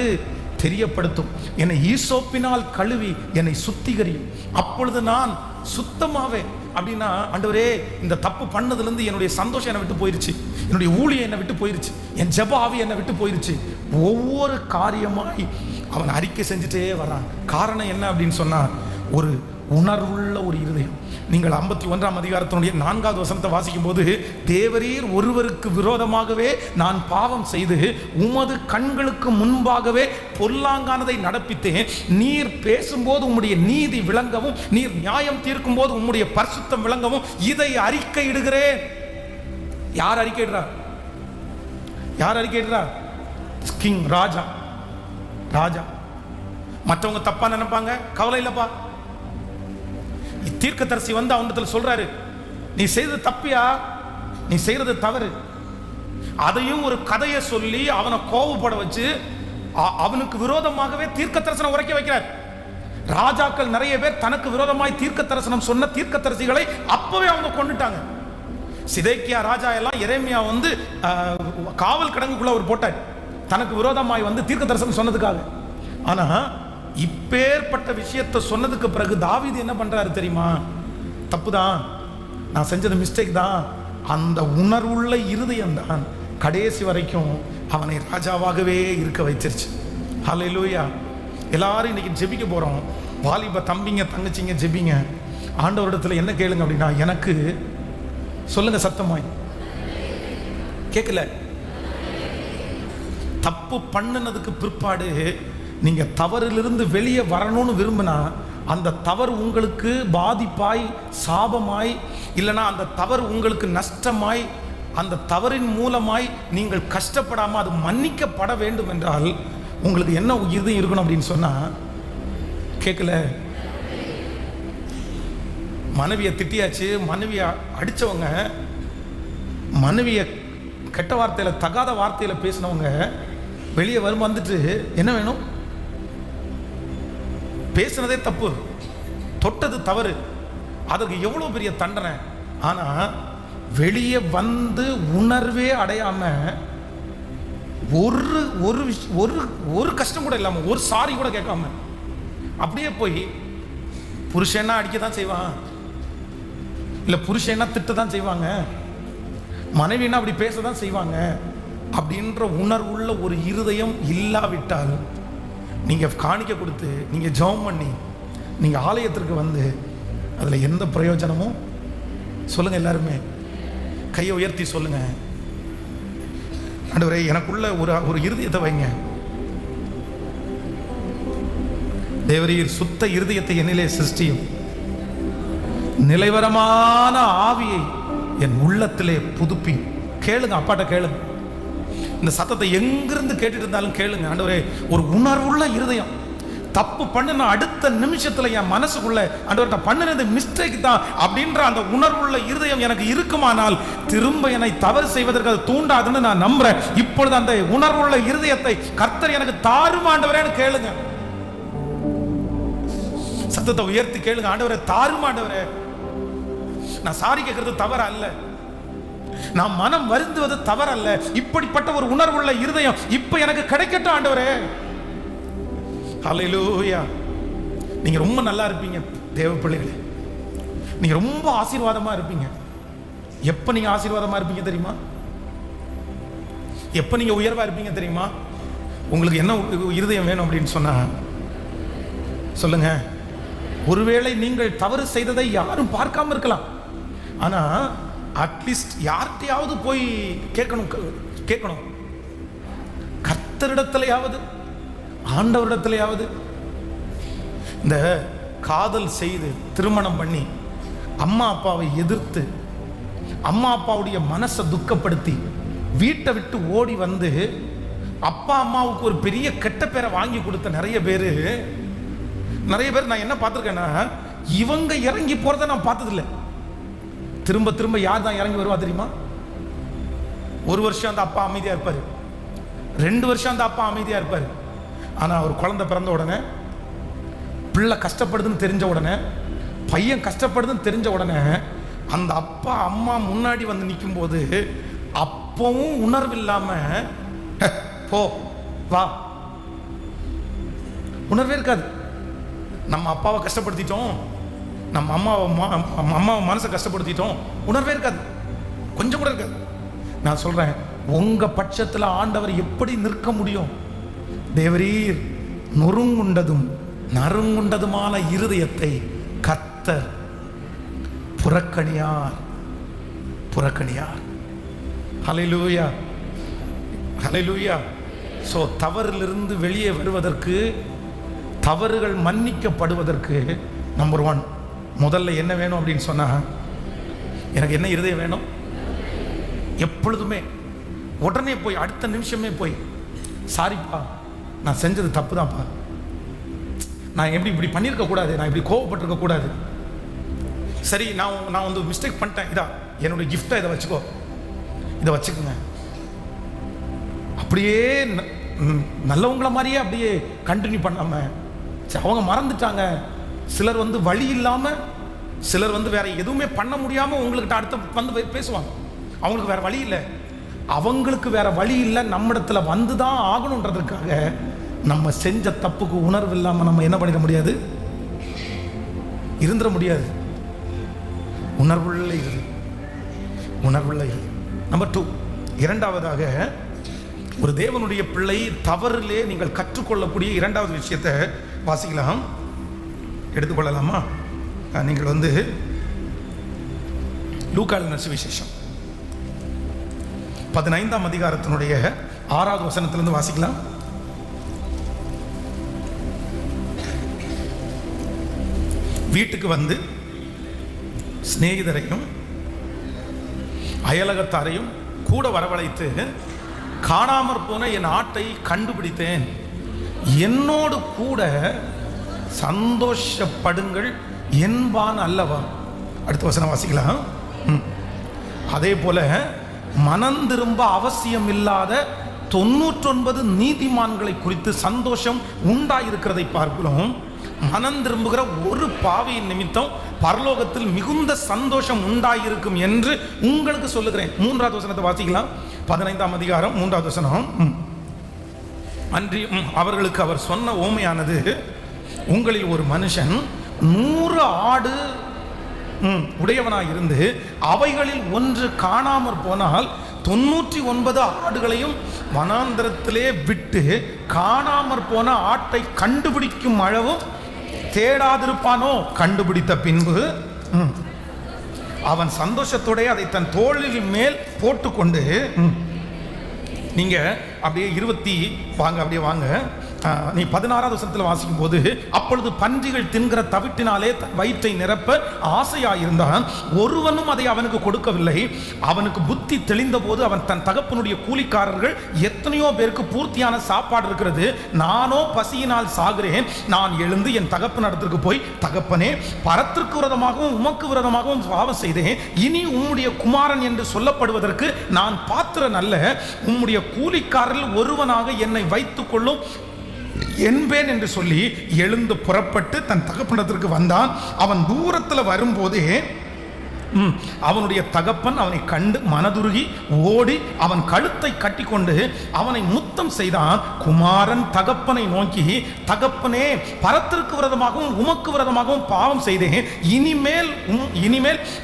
தெரியப்படுத்தும். என்னை ஈசோப்பினால் கழுவி என்னை சுத்திகரியும், அப்பொழுது நான் சுத்தமாவே. அப்படின்னா ஆண்டவரே, இந்த தப்பு பண்ணதுலேருந்து என்னுடைய சந்தோஷம் என்னை விட்டு போயிருச்சு, என்னுடைய ஊழியம் என்னை விட்டு போயிருச்சு, என் ஜெப ஆவி என்னை விட்டு போயிருச்சு. ஒவ்வொரு காரியமாய் அவன் அறிக்கை செஞ்சுட்டே வரான். காரணம் என்ன அப்படின்னு சொன்னா, ஒரு உணர்வுள்ள ஒரு இருதயம். நீங்கள் 51ஆம் அதிகாரத்தினுடைய 4வது வசனத்தை வாசிக்கும் போது, தேவரீர் ஒருவருக்கு விரோதமாகவே நான் பாவம் செய்து உமது கண்களுக்கு முன்பாகவே பொல்லாங்கானதை நடப்பித்தேன். நீர் பேசும்போது உம்முடைய நீதி விளங்கவும், நீர் நியாயம் தீர்க்கும் போது உம்முடைய பரிசுத்தம் விளங்கவும் இதை அறிக்கையிடுகிறேன். யார் அறிக்கையிடுறார்? யார் அறிக்கையிடுறார்? கிங், ராஜா. ராஜா. மற்றவங்க தப்பா நினைப்பாங்க, கவலை இல்லப்பா. தீர்க்கதரிசி வந்து அவனிடத்தில் சொல்றாரு, நீ செய்தது தப்பியா, நீ செய்யறது தவறு. அதையும் ஒரு கதையை சொல்லி அவனை கோபப்பட வச்சு அவனுக்கு விரோதமாகவே தீர்க்க தரிசனம் உரைக்க வைக்கிறார். ராஜாக்கள் நிறைய பேர் தனக்கு விரோதமாய் தீர்க்க தரிசனம் சொன்ன தீர்க்கதரிசிகளை அப்பவே அவங்க கொண்டுட்டாங்க. சிதேக்கியா ராஜா எல்லாம் எரேமியா வந்து காவல் கிடங்குக்குள்ள அவர் போட்டார், தனக்கு விரோதமாய் வந்து தீர்க்க தரிசனம் சொன்னதுக்காக. ஆனா இப்பேற்பட்ட விஷயத்தை சொன்னதுக்கு பிறகு தாவீது என்ன பண்றாரு தெரியுமா? தப்புதான், நான் செஞ்சது மிஸ்டேக் தான். அந்த உணர்வுள்ள இருதயம் தான் கடைசி வரைக்கும் அவனை ராஜாவாகவே இருக்க வைச்சிருச்சு. ஹல்லேலூயா. எல்லாரும் இன்னைக்கு ஜெபிக்க போறோம். வாலிப தம்பிங்க தங்கச்சிங்க ஜெபிங்க. ஆண்டவரிடத்துல என்ன கேளுங்க அப்படின்னா, எனக்கு சொல்லுங்க சத்தமாய், கேட்கல. தப்பு பண்ணினதுக்கு பிற்பாடு நீங்க தவறிலிருந்து வெளியே வரணும்னு விரும்பினா, அந்த தவறு உங்களுக்கு பாதிப்பாய், சாபமாய், இல்லைனா அந்த தவறு உங்களுக்கு நஷ்டமாய், அந்த தவறின் மூலமாய் நீங்கள் கஷ்டப்படாம அது மன்னிக்கப்பட வேண்டும் என்றால் உங்களுக்கு என்ன இது இருக்கணும் அப்படின்னு சொன்னா, கேட்கல. மனைவியை திட்டியாச்சு, மனைவியை அடிச்சவங்க, மனைவியை கெட்ட வார்த்தையில தகாத வார்த்தையில பேசினவங்க வெளியே வரும் வந்துட்டு என்ன வேணும்? பேசுனதே தப்பு, தொட்டது தவறு, அதற்கு எவ்வளவு பெரிய தண்டனை. ஆனா வெளியே வந்து உணர்வே அடையாம, ஒரு ஒரு ஒரு கஷ்டம் கூட இல்லாம, ஒரு சாரி கூட கேட்காம அப்படியே போய் புருஷன்னா அடிக்க தான் செய்வான், இல்ல புருஷன்னா திட்ட தான் செய்வாங்க, மனைவினா அப்படி பேச தான் செய்வாங்க அப்படின்ற உணர்வுள்ள ஒரு இருதயம் இல்லாவிட்டால், நீங்க காணிக்க கொடுத்து, நீங்க ஜெபம் பண்ணி, நீங்க ஆலயத்திற்கு வந்து அதுல எந்த பிரயோஜனமும்? சொல்லுங்க, எல்லாருமே கையை உயர்த்தி சொல்லுங்க, ஆண்டவரே எனக்குள்ள ஒரு இருதயத்தை வைங்க. தேவரீர் சுத்த இருதயத்தை என்னிலே சிருஷ்டியும், நிலைவரமான ஆவியை என் உள்ளத்திலே புதுப்பி. கேளுங்க, அப்பாட்ட கேளுங்க. இந்த சத்தத்தை எங்கிருந்து கேட்டுட்டு இருந்தாலும் கேளுங்க. ஆண்டவரே, ஒரு உணர்வுள்ள இருதயம். தப்பு பண்ணின அடுத்த நிமிஷத்துல என் மனசுக்குள்ள, ஆண்டவர்கிட்ட பண்ணினது மிஸ்டேக் தான் அப்படின்ற அந்த உணர்வுள்ள இருதயம் எனக்கு இருக்குமானால், திரும்ப என்னை தவறு செய்வதற்கு அது தூண்டாதுன்னு நான் நம்புறேன். இப்பொழுது அந்த உணர்வுள்ள இருதயத்தை கர்த்தர் எனக்கு தாரும் ஆண்டவரேன்னு கேளுங்க. சத்தத்தை உயர்த்தி கேளுங்க. ஆண்டவரே தாரும் ஆண்டவரே. நான் சாரி கேட்கறது தவறு அல்ல, நான் மனம் வருந்துவது தவறல்ல. இப்படிப்பட்ட ஒரு உணர்வுள்ள இருதயம் இப்ப எனக்கு கிடைக்கட்டும் ஆண்டவரே. ஹல்லேலூயா. நீங்க ரொம்ப நல்லா இருப்பீங்க தேவ பிள்ளைகளே, நீங்க ரொம்ப ஆசீர்வாதமா இருப்பீங்க. எப்ப நீங்க ஆசீர்வாதமா இருப்பீங்க தெரியுமா? எப்ப நீங்க உயர்வா இருப்பீங்க தெரியுமா? உங்களுக்கு என்ன இருதயம் வேணும் அப்படின்னு சொன்னா சொல்லுங்க. ஒருவேளை நீங்கள் தவறு செய்ததை யாரும் பார்க்காம இருக்கலாம், ஆனா அட்லீஸ்ட் யார்கிட்டையாவது போய் கேட்கணும். கர்த்தரிடத்திலேயாவது, ஆண்டவரிடத்திலேயாவது. இந்த காதல் செய்து திருமணம் பண்ணி அம்மா அப்பாவை எதிர்த்து, அம்மா அப்பாவுடைய மனசை துக்கப்படுத்தி வீட்டை விட்டு ஓடி வந்து அப்பா அம்மாவுக்கு ஒரு பெரிய கெட்ட பேரை வாங்கி கொடுத்த நிறைய பேர் நான் என்ன பார்த்துருக்கேன்னா, இவங்க இறங்கி போறதை நான் பார்த்ததில்லை. திரும்ப திரும்ப யார் தான் இறங்கி வருவா தெரியுமா? ஒரு வருஷம் அந்த அப்பா அமைதியா இருப்பாரு, 2 வருஷம் அந்த அப்பா அமைதியா இருப்பாரு. ஆனா ஒரு குழந்தை பிறந்த உடனே, பிள்ளை கஷ்டப்படுதுன்னு தெரிஞ்ச உடனே பையன் கஷ்டப்படுதுன்னு தெரிஞ்ச உடனே அந்த அப்பா அம்மா முன்னாடி வந்து நிற்கும் போது அப்பவும் உணர்வு இல்லாம போ வா, உணர்வே இருக்காது. நம்ம அப்பாவை கஷ்டப்படுத்திட்டோம், நம்ம அம்மாவை மனசை கஷ்டப்படுத்திட்டோம், உணர்வே இருக்காது, கொஞ்சம் கூட இருக்காது. நான் சொல்றேன், உங்க பட்சத்தில் ஆண்டவர் எப்படி நிற்க முடியும்? தேவரீர் நொறுங்குண்டதும் நறுங்குண்டதுமான இருதயத்தை கர்த்தர் புறக்கணியார். ஹல்லேலூயா, ஹல்லேலூயா. ஸோ தவறிலிருந்து வெளியே வருவதற்கு, தவறுகள் மன்னிக்கப்படுவதற்கு நம்பர் 1 முதல்ல என்ன வேணும் அப்படின்னு சொன்னா, எனக்கு என்ன இருதயம் வேணும்? எப்பொழுதுமே உடனே போய் அடுத்த நிமிஷமே போய் சாரிப்பா, நான் செஞ்சது தப்பு தான்ப்பா, நான் இப்படி பண்ணியிருக்க கூடாது, நான் இப்படி கோவப்பட்டிருக்க கூடாது, சரி நான் வந்து மிஸ்டேக் பண்ணிட்டேன், இதா என்னுடைய கிஃப்டை, இதை வச்சுக்கோ, இதை வச்சுக்கோங்க. அப்படியே நல்லவங்கள மாதிரியே அப்படியே கண்டினியூ பண்ணாம, அவங்க மறந்துட்டாங்க. சிலர் வந்து வழி இல்லாம, சிலர் வந்து வேற எதுவுமே பண்ண முடியாம உங்கள்கிட்ட அடுத்து வந்து பேசுவாங்க. அவங்களுக்கு வேற வழி இல்லை, அவங்களுக்கு வேற வழி இல்லை, நம்மிடத்துல வந்துதான் ஆகணுன்றதுக்காக நம்ம செஞ்ச தப்புக்கு உணர்வு இல்லாம நம்ம என்ன பண்ணிட முடியாது, இருந்துட முடியாது. உணர்வுள்ள இரு. நம்பர் 2, இரண்டாவதாக ஒரு தேவனுடைய பிள்ளை தவறிலே நீங்கள் கற்றுக்கொள்ளக்கூடிய இரண்டாவது விஷயத்தை வாசிக்கலாம், எடுத்துக்கொள்ளலாமா? நீங்கள் வந்து லூக்கா எழுதின சுவிசேஷம் 15ஆம் அதிகாரத்தினுடைய 6வது வசனத்திலிருந்து வாசிக்கலாம். வீட்டுக்கு வந்து சிநேகிதரையும் அயலகத்தாரையும் கூட வரவழைத்து, காணாமற் போன என் ஆட்டை கண்டுபிடித்தேன், என்னோடு கூட சந்தோஷப்படுங்கள் என்பான் அல்லவா? அடுத்த வசனம் வாசிக்கலாம். அதே போல மனம் திரும்ப அவசியம் இல்லாத 99 நீதிமான்களை குறித்து சந்தோஷம் உண்டாயிருக்கிறதை பார்க்கிறோம். மனம் திரும்புகிற ஒரு பாவியின் நிமித்தம் பரலோகத்தில் மிகுந்த சந்தோஷம் உண்டாயிருக்கும் என்று உங்களுக்கு சொல்லுகிறேன். 3வது வசனத்தை வாசிக்கலாம். 15ஆம் அதிகாரம் 3வது வசனம். அன்றி அவர்களுக்கு அவர் சொன்ன ஓமையானது, உங்களில் ஒரு மனுஷன் 100 ஆடு உடையவனாயிருந்து அவைகளில் ஒன்று காணாமற் போனால் 99 ஆடுகளையும் வனாந்தரத்திலே விட்டு காணாமற் போன ஆட்டை கண்டுபிடிக்கும் அளவும் தேடாதிருப்பானோ? கண்டுபிடித்த பின்பு அவன் சந்தோஷத்தோட அதை தன் தோளில் மேல் போட்டுக்கொண்டு, நீங்க அப்படியே 20 வாங்க, அப்படியே வாங்க, நீ 16வது வசனத்தில் வாசிக்கும் போது, அப்பொழுது பன்றிகள் தின்கிற தவிட்டினாலே வயிற்றை நிரப்ப ஆசையாயிருந்தான், ஒருவனும் அதை அவனுக்கு கொடுக்கவில்லை. அவனுக்கு புத்தி தெளிந்த போது அவன் தன் தகப்பனுடைய கூலிக்காரர்கள் எத்தனையோ பேருக்கு பூர்த்தியான சாப்பாடு இருக்கிறது, நானோ பசியினால் சாகிறேன், நான் எழுந்து என் தகப்பன் இடத்திற்கு போய், தகப்பனே, பரத்திற்கு விரோதமாகவும் உமக்கு விரோதமாகவும் பாவம் செய்தேன், இனி உம்முடைய குமாரன் என்று சொல்லப்படுவதற்கு நான் பாத்திரன் அல்ல, உம்முடைய கூலிக்காரர்கள் ஒருவனாக என்னை வைத்துக் கொள்ளும் என்பேன் என்று சொல்லி எழுந்து புறப்பட்டு தன் தகப்பனிடத்திற்கு வந்தான். அவன் தூரத்தில் வரும்போதே அவனுடைய தகப்பன் அவனை கண்டு மனதுருகி ஓடி அவன் கழுத்தை கட்டிக்கொண்டு அவனை முத்தம் செய்தான். குமாரன் தகப்பனை நோக்கி, தகப்பனே, பரத்திற்கு விரோதமாகவும் உமக்கு விரோதமாகவும் பாவம் செய்தேன், இனிமேல்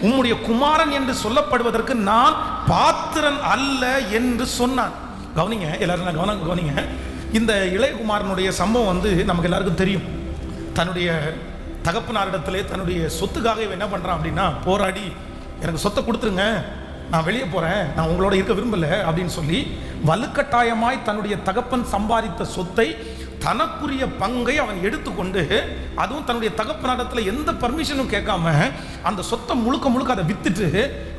உம்முடைய குமாரன் என்று சொல்லப்படுவதற்கு நான் பாத்திரன் அல்ல என்று சொன்னான். கவனிங்க, எல்லாரும் கவனிங்க. இந்த இளையகுமாரனுடைய சம்பவம் வந்து நமக்கு எல்லாருக்கும் தெரியும். தன்னுடைய தகப்பனாரிடத்திலே தன்னுடைய சொத்துக்காக என்ன பண்ணுறான் அப்படின்னா, போராடி எனக்கு சொத்தை கொடுத்துருங்க, நான் வெளியே போகிறேன், நான் உங்களோட இருக்க விரும்பலை அப்படின்னு சொல்லி வலுக்கட்டாயமாய் தன்னுடைய தகப்பன் சம்பாதித்த சொத்தை, தனக்குரிய பங்கை அவன் எடுத்துக்கொண்டு, அதுவும் தன்னுடைய தகப்பனிடத்தில் எந்த பர்மிஷனும் கேட்காம அந்த சொத்தை முழுக்க அதை வித்துட்டு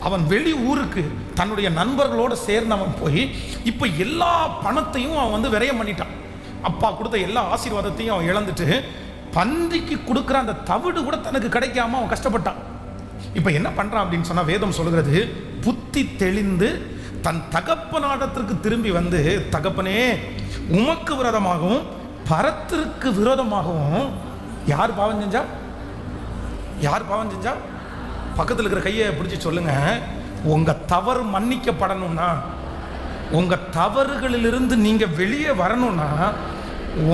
அவன் வெளி ஊருக்கு தன்னுடைய நண்பர்களோடு சேர்ந்து அவன் போய் இப்போ எல்லா பணத்தையும் அவன் வந்து விரயம் பண்ணிட்டான். அப்பா கொடுத்த எல்லா ஆசீர்வாதத்தையும் அவன் இழந்துட்டு பன்றிக்கு கொடுக்குற அந்த தவிடு கூட தனக்கு கிடைக்காம அவன் கஷ்டப்பட்டான். இப்போ என்ன பண்ணுறான் அப்படின்னு சொன்னால், வேதம் சொல்கிறது, புத்தி தெளிந்து தன் தகப்பனாடத்திற்கு திரும்பி வந்து, தகப்பனே, உமக்கு விரோதமாகவும் பரத்திற்கு விரோதமாகவும் யார் பாவம் செஞ்சா? யார் பாவம் செஞ்சா? பக்கத்தில் இருக்கிற கையை பிடிச்சி சொல்லுங்க, உங்க தவறு மன்னிக்கப்படணும்னா, உங்க தவறுகளிலிருந்து நீங்க வெளியே வரணும்னா,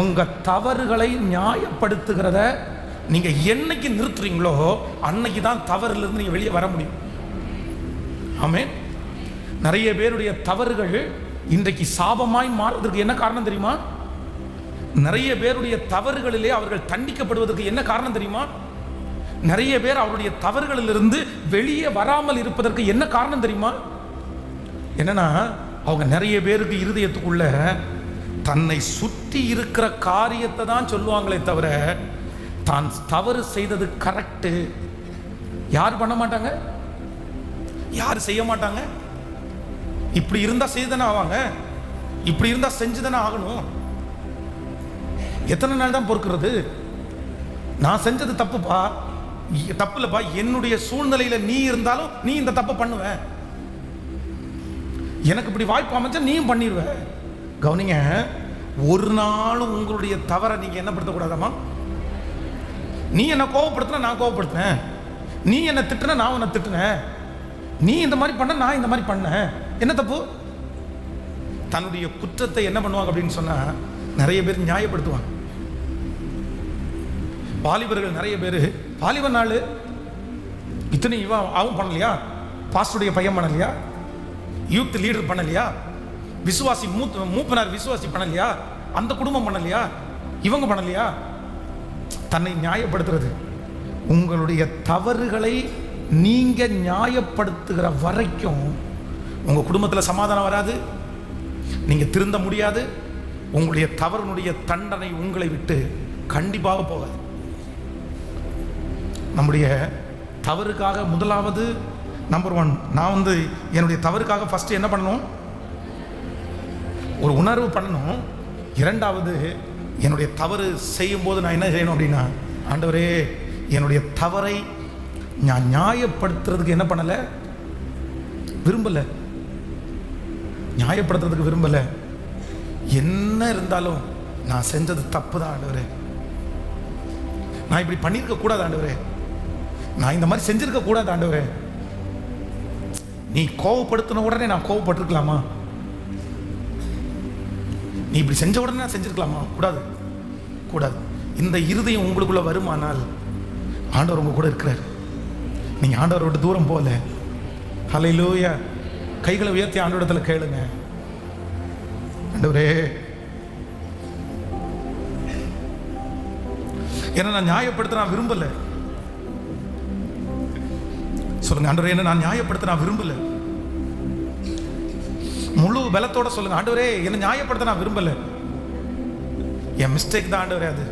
உங்க தவறுகளை நியாயப்படுத்துகிறத நீங்க என்னைக்கு நிறுத்துறீங்களோ அன்னைக்கு தான் தவறிலிருந்து நீங்க வெளியே வர முடியும். ஆமென். நிறைய பேருடைய தவறுகள் இன்றைக்கு சாபமாய் மாறுவதற்கு என்ன காரணம் தெரியுமா? நிறைய பேருடைய தவறுகளிலே அவர்கள் தண்டிக்கப்படுவதற்கு என்ன காரணம் தெரியுமா? நிறைய பேர் அவருடைய தவறுகளிலிருந்து வெளியே வராமல் இருப்பதற்கு என்ன காரணம் தெரியுமா? என்னன்னா, அவங்க நிறைய பேருக்கு இருதயத்துக்குள்ள தன்னை சுற்றி இருக்கிற காரியத்தை தான் சொல்லுவாங்களே தவிர, தான் தவறு செய்தது கரெக்டு யார் பண்ண மாட்டாங்க, யார் செய்ய மாட்டாங்க. இப்படி இருந்தா செய்துதானே ஆவாங்க, இப்படி இருந்தா செஞ்சுதானே ஆகணும். எத்தனை நாள் தான் பொறுக்கிறது? நான் செஞ்சது தப்புப்பா, தப்பு இல்லப்பா, என்னுடைய சூழ்நிலையில நீ இருந்தாலும் நீ இந்த தப்பை பண்ணுவ, எனக்கு இப்படி வாய்ப்பு அமைச்சா நீயும் பண்ணிடுவ. கவனிங்க, ஒரு நாளும் உங்களுடைய தவறை நீங்க என்ன படுத்தக்கூடாதாமா? நீ என்ன கோவப்படுத்தின நான் கோவப்படுத்தினேன், நீ என்ன திட்டுன நான் உன்னை திட்டுனேன், நீ இந்த மாதிரி பண்ண நான் இந்த மாதிரி பண்ணேன், என்ன தப்பு? தன்னுடைய குற்றத்தை என்ன பண்ணுவாங்க அப்படின்னு சொன்னா நிறைய பேர் நியாயப்படுத்துவாங்க. வாலிபர்கள் நிறைய பேர், வாலிபர் நாள் இத்தனை இவன் அவன் பண்ணலையா, பாஸ்டருடைய பையன் பண்ணலையா, யூத் லீடர் பண்ணலையா, விசுவாசி மூப்பனார் விசுவாசி பண்ணலையா, அந்த குடும்பம் பண்ணலையா, இவங்க பண்ணலையா, தன்னை நியாயப்படுத்துறது. உங்களுடைய தவறுகளை நீங்க நியாயப்படுத்துகிற வரைக்கும் உங்க குடும்பத்தில் சமாதானம் வராது, நீங்க திருந்த முடியாது, உங்களுடைய தவறுனுடைய தண்டனை உங்களை விட்டு கண்டிப்பாக போகாது. நம்முடைய தவறுக்காக முதலாவது நம்பர் 1, நான் என்னுடைய தவறுக்காக ஃபர்ஸ்ட் என்ன பண்ணணும்? ஒரு உணர்வு பண்ணணும். இரண்டாவது, என்னுடைய தவறு செய்யும் போது நான் என்ன செய்யணும் அப்படின்னா, ஆண்டவரே என்னுடைய தவறை நான் நியாயப்படுத்துறதுக்கு என்ன பண்ணல, விரும்பல, நியாயப்படுத்துறதுக்கு விரும்பல. என்ன இருந்தாலும் நான் செஞ்சது தப்பு தான் ஆண்டவரே, நான் இப்படி பண்ணியிருக்க கூடாது ஆண்டவரே, நான் இந்த மாதிரி செஞ்சிருக்க கூடாது ஆண்டவரே. நீ கோவப்படுத்தின உடனே நான் கோவப்பட்டிருக்கலாமா? நீ இப்படி செஞ்ச உடனே நான் செஞ்சிருக்கலாமா? கூடாது, கூடாது. இந்த இருதயம் உங்களுக்குள்ள வருமானால் ஆண்டவர் உங்க கூட இருக்கிறார். நீங்க ஆண்டவரோட தூரம் போல. ஹல்லேலூயா. கைகளை உயர்த்தி ஆண்டவரிடத்துல கேளுங்க, ஆண்டவரே என்ன நான் நியாயப்படுத்த நான் விரும்பல. சொல்லுங்க, ஆண்டவரே என்ன நான் நியாயப்படுத்த நான் விரும்பல. முழு பலத்தோட சொல்லுங்க, ஆண்டவரே என்ன நியாயப்படுத்த நான் விரும்பல, என் மிஸ்டேக் தான் ஆண்டவரே அது.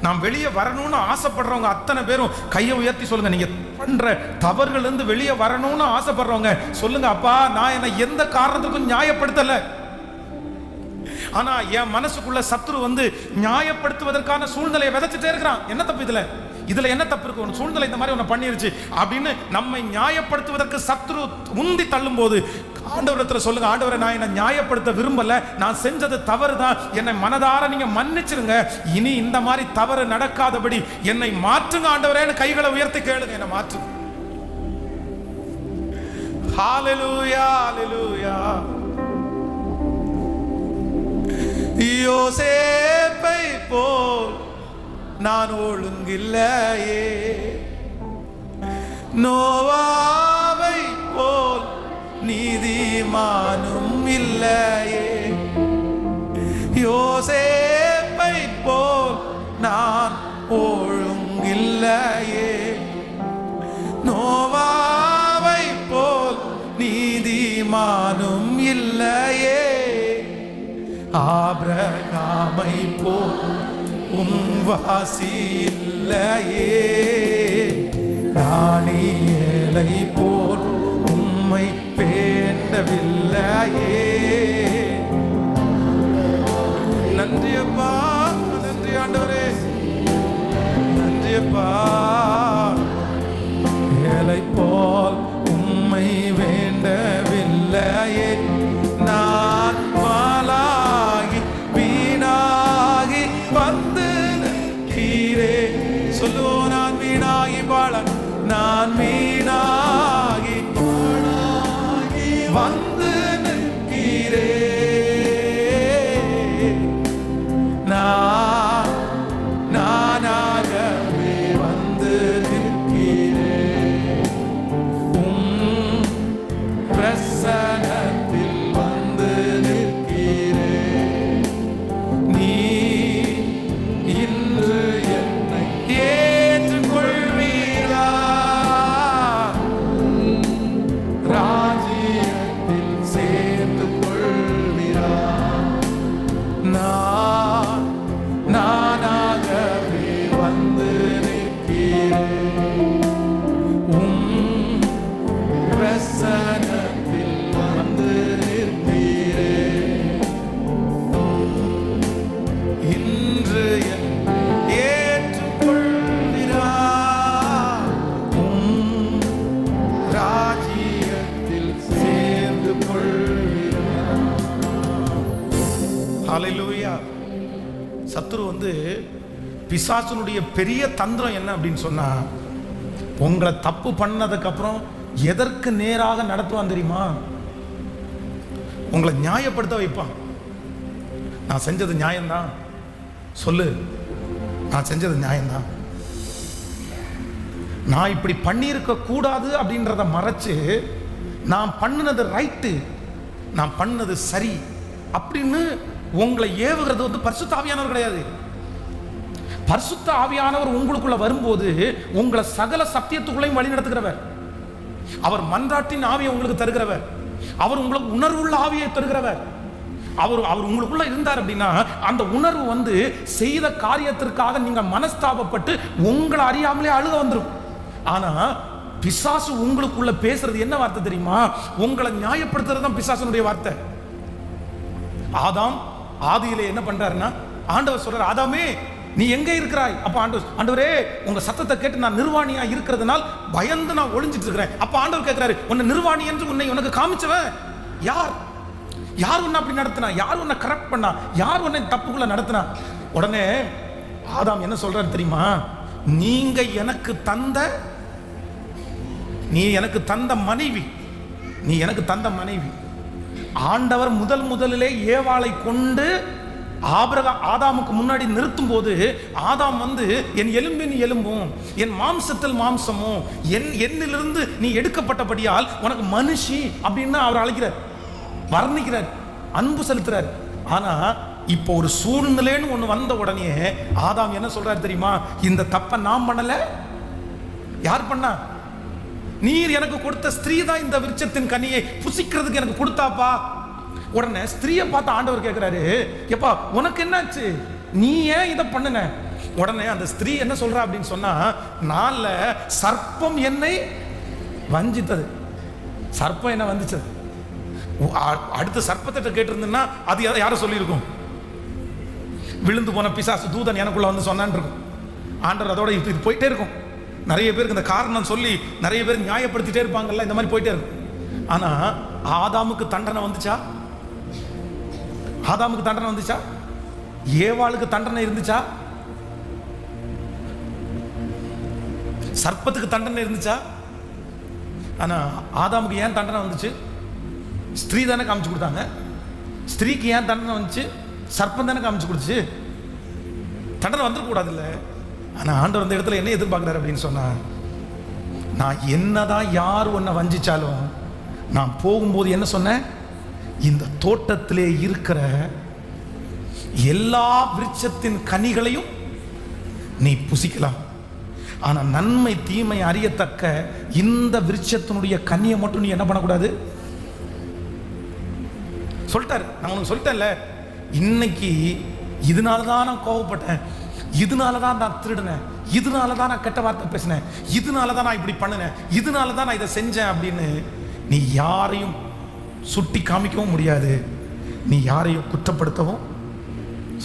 நான் வெளியே வரணும்னு ஆசைப்படுறவங்க அத்தனை பேரும் கையை உயர்த்தி சொல்லுங்க, நீங்க பண்ற தவறுகள் இருந்து வெளியே வரணும்னு ஆசைப்படுறவங்க சொல்லுங்க, அப்பா நான் என்ன எந்த காரணத்துக்கும் நியாயப்படுத்தல, ஆனா என் மனசுக்குள்ள சத்துரு நியாயப்படுத்துவதற்கான சூழ்நிலையை விதைச்சிட்டே இருக்கிறான். என்ன தப்பு இதுல? இதுல என்ன தப்பு இருக்கு? ஒரு சூழ்நிலை இந்த மாதிரி ஒன்று பண்ணிருச்சு அப்படின்னு நம்மை நியாயப்படுத்துவதற்கு சத்துரு உந்தி தள்ளும் போது ஆண்டவரத்துல சொல்லுங்க, ஆண்டவரை நான் என்ன நியாயப்படுத்த விரும்பல, நான் செஞ்சது தவறு தான், என்னை மனதார நீங்க மன்னிச்சிருங்க, இனி இந்த மாதிரி தவறு நடக்காதபடி என்னை மாற்றுங்க ஆண்டவரேன்னு கைகளை உயர்த்தி கேளுங்க, என்னை மாற்றுங்க. ஹல்லேலூயா, ஹல்லேலூயா. யோசேப்பை போல் நான் ஒழுங்கில்லையே, நோவாவை போல் நீதிமானும் இல்லையே, யோசேப்பை போல் நான் ஒழுங்கில்லையே, நோவாவை போல் நீதிமானும் இல்லையே, ஆபிரகாமை போல் வாசி இல்லையே, தானியேலை போல் உம்மை வேண்டவில்லையே. நன்றி அப்பா, நன்றி ஆண்டவரே, நன்றி அப்பா. ஏலை போல் உம்மை வேண்டவில்லையே, நான் பாலாகி வீணாகி வந்து நீரே. சொல்லுவோம், நான் வாழ நான் மீனாகி வந்து நிற்கிறேன். நானாகவே வந்து நிற்கிறேன். பிரசனத்தில் வந்து நிற்கிறேன். நீ இன்று என்னை ஏற்றுக்கொள்வீரா? ராஜ்யத்தில் சேர்த்து கொள்வீரா? நானாகவே வந்து நிற்கிறேன். பிரசனத்தில் வந்து நிற்கிறேன். இன்று ஏற்றுக்கொள்கிறா? ராஜ்யத்தில் சேர்ந்து கொள்கிறா? ஹல்லேலூயா. சத்துரு வந்து பிசாசுனுடைய பெரிய தந்திரம் என்ன அப்படின்னு சொன்னா, உங்களை தப்பு பண்ணதுக்கு அப்புறம் எதற்கு நேராக நடத்துவான் தெரியுமா? உங்களை நியாயப்படுத்த வைப்பான். நான் செஞ்சது நியாயம்தான், சொல்லு, நான் செஞ்சது நியாயம்தான். நான் இப்படி பண்ணியிருக்க கூடாது அப்படின்றத மறைச்சு, நான் பண்ணினது ரைட்டு, நான் பண்ணது சரி அப்படின்னு உங்களை ஏவுகிறது வந்து பரிசுத்த ஆவியானவர் கிடையாது. பரிசுத்த ஆவியானவர் உங்களுக்குள்ள வரும்போது உங்களை சகல சத்தியத்துக்குள்ளையும் வழி நடத்துகிறவர். அவர் மன்றாட்டின் ஆவியை உங்களுக்கு தருகிறவர். அவர் உங்களுக்கு உணர்வுள்ள ஆவியை தருகிறவர். அவர் உங்களுக்குள்ள இருந்தார் அப்படின்னா அந்த உணர்வு வந்து செய்த காரியத்திற்காக நீங்க மனஸ்தாபப்பட்டு உங்களை அறியாமலே அழுக வந்துடும். ஆனா பிசாசு உங்களுக்குள்ள பேசுறது என்ன வார்த்தை தெரியுமா? உங்களை நியாயப்படுத்துறது தான் பிசாசனுடைய வார்த்தை. ஆதாம் ஆதியிலே என்ன பண்றாருன்னா, ஆண்டவர் சொல்றார், ஆதாமே நீ எங்க இருக்கிறாய்? அப்ப ஆண்டவரே உங்க சத்தத்தை கேட்டு நான் நிர்வாணியா இருக்கிறதுனால் பயந்து நான் ஒளிஞ்சிட்டு இருக்கிறேன். அப்ப ஆண்டவர் கேட்கிறாரு, உன்னை நிர்வாணி என்று உன்னை உனக்கு காமிச்சவன் யார்? யார் உன்னை அப்படி நடத்தினா? யார் உன்னை கரெக்ட் பண்ணா? யார் உன்னை தப்புக்குள்ள நடத்தினா? உடனே ஆதாம் என்ன சொல்றாரு தெரியுமா? நீ எனக்கு தந்த மனைவி, நீ எனக்கு தந்த மனைவி. ஆண்டவர் முதலிலே ஏவாளை கொண்டு ஆதாமுக்கு முன்னாடி நிறுத்தும் போது ஆதாம் வந்து என் எலும்பின் எலும்பும் என் மாம்சத்தில் மாம்சமும் என்னிலிருந்து நீ எடுக்கப்பட்டபடியால் உனக்கு மனுஷி அப்படின்னு அவர் அழைக்கிறார், வர்ணிக்கிறார், அன்பு செலுத்துறார். ஆனா இப்போ ஒரு சூழ்நிலைன்னு ஒண்ணு வந்த உடனே ஆதாம் என்ன சொல்றாரு தெரியுமா? இந்த தப்பை நான் பண்ணல, யார் பண்ணா? நீர் எனக்கு கொடுத்த ஸ்திரீ தான் இந்த விருட்சத்தின் கனியை புசிக்கிறதுக்கு எனக்கு கொடுத்தாப்பா. உடனே ஸ்திரீயை பார்த்து ஆண்டவர் கேட்கிறாரு, எப்பா உனக்கு என்னாச்சு, நீ ஏன் இதை பண்ணுன? உடனே அந்த ஸ்திரீ என்ன சொல்றா அப்படின்னு சொன்னா, நான்ல சர்ப்பம் என்னை வஞ்சித்தது. சர்ப்பம் என்ன வஞ்சிச்சது? அடுத்த சர்ப்பத்தை கேட்டிருந்தா அது யார சொல்லியிருக்கும்? விழுந்து போன பிசாசு தூதன் எனக்குள்ள வந்து சொன்னான் இருக்கும். ஆண்டவர் அதோட இது போயிட்டே இருக்கும். நிறைய பேருக்கு இந்த காரணம் சொல்லி நிறைய பேர் நியாயப்படுத்திட்டே இருப்பாங்கல்ல, இந்த மாதிரி போயிட்டே இருக்கும். ஆனா ஆதாமுக்கு தண்டனை வந்துச்சா? ஆதாமுக்கு தண்டனை வந்துச்சா? ஏவாளுக்கு தண்டனை இருந்துச்சா? சர்ப்பத்துக்கு தண்டனை இருந்துச்சா? ஆனா ஆதாமுக்கு ஏன் தண்டனை வந்துச்சு? ஸ்திரீ தானே காமிச்சு கொடுத்தாங்க. ஸ்திரீக்கு ஏன் தண்டனை வந்துச்சு? சர்ப்பம் தானே காமிச்சு கொடுத்துச்சு. தண்டனை வந்துடக்கூடாது இல்லை. ஆனா ஆண்டவர் அந்த இடத்துல என்ன எதிர்பார்க்கிறார் அப்படின்னு சொன்னா, நான் என்னதான் யார் உன்னை வஞ்சிச்சாலும் நான் போகும்போது என்ன சொன்னேன்? இந்த தோட்டத்திலே இருக்கிற எல்லா விருட்சத்தின் கனிகளையும் நீ புசிக்கலாம், ஆனா நன்மை தீமை அறியத்தக்க இந்த விருட்சத்தினுடைய கனியை மட்டும் நீ என்ன பண்ணக்கூடாது சொல்லிட்டாரு. நான் உனக்கு சொல்லிட்டேன்ல, இன்னைக்கு இதனாலதான் நான் கோவப்பட்டேன், இதனாலதான் நான் திருடினேன், இதனாலதான் நான் கெட்ட வார்த்தை பேசினேன், இதனாலதான் நான் இப்படி பண்ணினேன், இதனாலதான் நான் இதை செஞ்சேன் அப்படின்னு நீ யாரையும் சுட்டி காமிக்கவும் முடியாது, நீ யாரையும் குற்றப்படுத்தவும்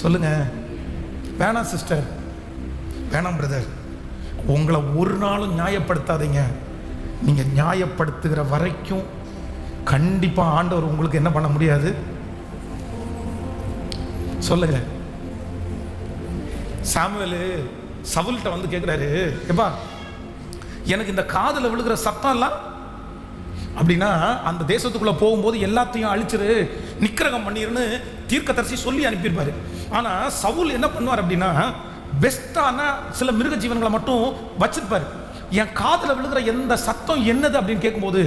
சொல்லுங்க வேணாம் சிஸ்டர், வேணாம் பிரதர். உங்களை ஒரு நாளும் நியாயப்படுத்தாதீங்க. நீங்க நியாயப்படுத்துகிற வரைக்கும் கண்டிப்பா ஆண்டவர் உங்களுக்கு என்ன பண்ண முடியாது சொல்லுங்க. சாமுவேல் சவுல்கிட்ட வந்து கேட்கிறாரு, எப்பா எனக்கு இந்த காதில் விழுகிற சத்தம் எல்லாம் அப்படின்னா அந்த தேசத்துக்குள்ள போகும்போது எல்லாத்தையும் அழிச்சிரு, நிக்கிரகம் பண்ணிருன்னு தீர்க்கதரிசி சொல்லி அனுப்பியிருப்பாரு. ஆனா சவுல் என்ன பண்ணுவார் அப்படின்னா, பெஸ்டான சில மிருக ஜீவன்களை மட்டும் வச்சிருப்பாரு. என் காதுல விழுகிற எந்த சத்தம் என்னது அப்படின்னு கேட்கும்போது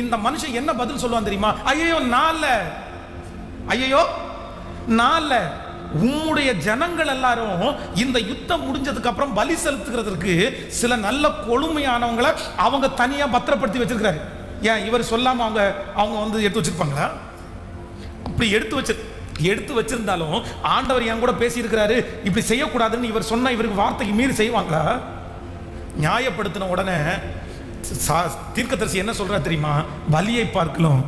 இந்த மனுஷன் என்ன பதில் சொல்லுவான் தெரியுமா? ஐயோ நான்ல, ஐயோ நான்ல. உம்முடைய ஜனங்கள் எல்லாரும் இந்த யுத்தம் முடிஞ்சதுக்கு அப்புறம் பலி செலுத்துகிறதுக்கு சில நல்ல கொழுமையானவங்களை அவங்க தனியா பத்திரப்படுத்தி வச்சிருக்கிறாரு. ஏன் இவர் சொல்லாம அவங்க வந்து எடுத்து வச்சிருப்பாங்களா? அப்படி எடுத்து வச்சிருந்தாலும் ஆண்டவர் என் கூட பேசி இருக்கிறாரு, இப்படி செய்யக்கூடாதுன்னு இவர் சொன்ன இவருக்கு வார்த்தைக்கு மீறி செய்வாங்களா? நியாயப்படுத்தின உடனே தீர்க்கதரிசி என்ன சொல்றா தெரியுமா? பலியை பார்க்கலாம்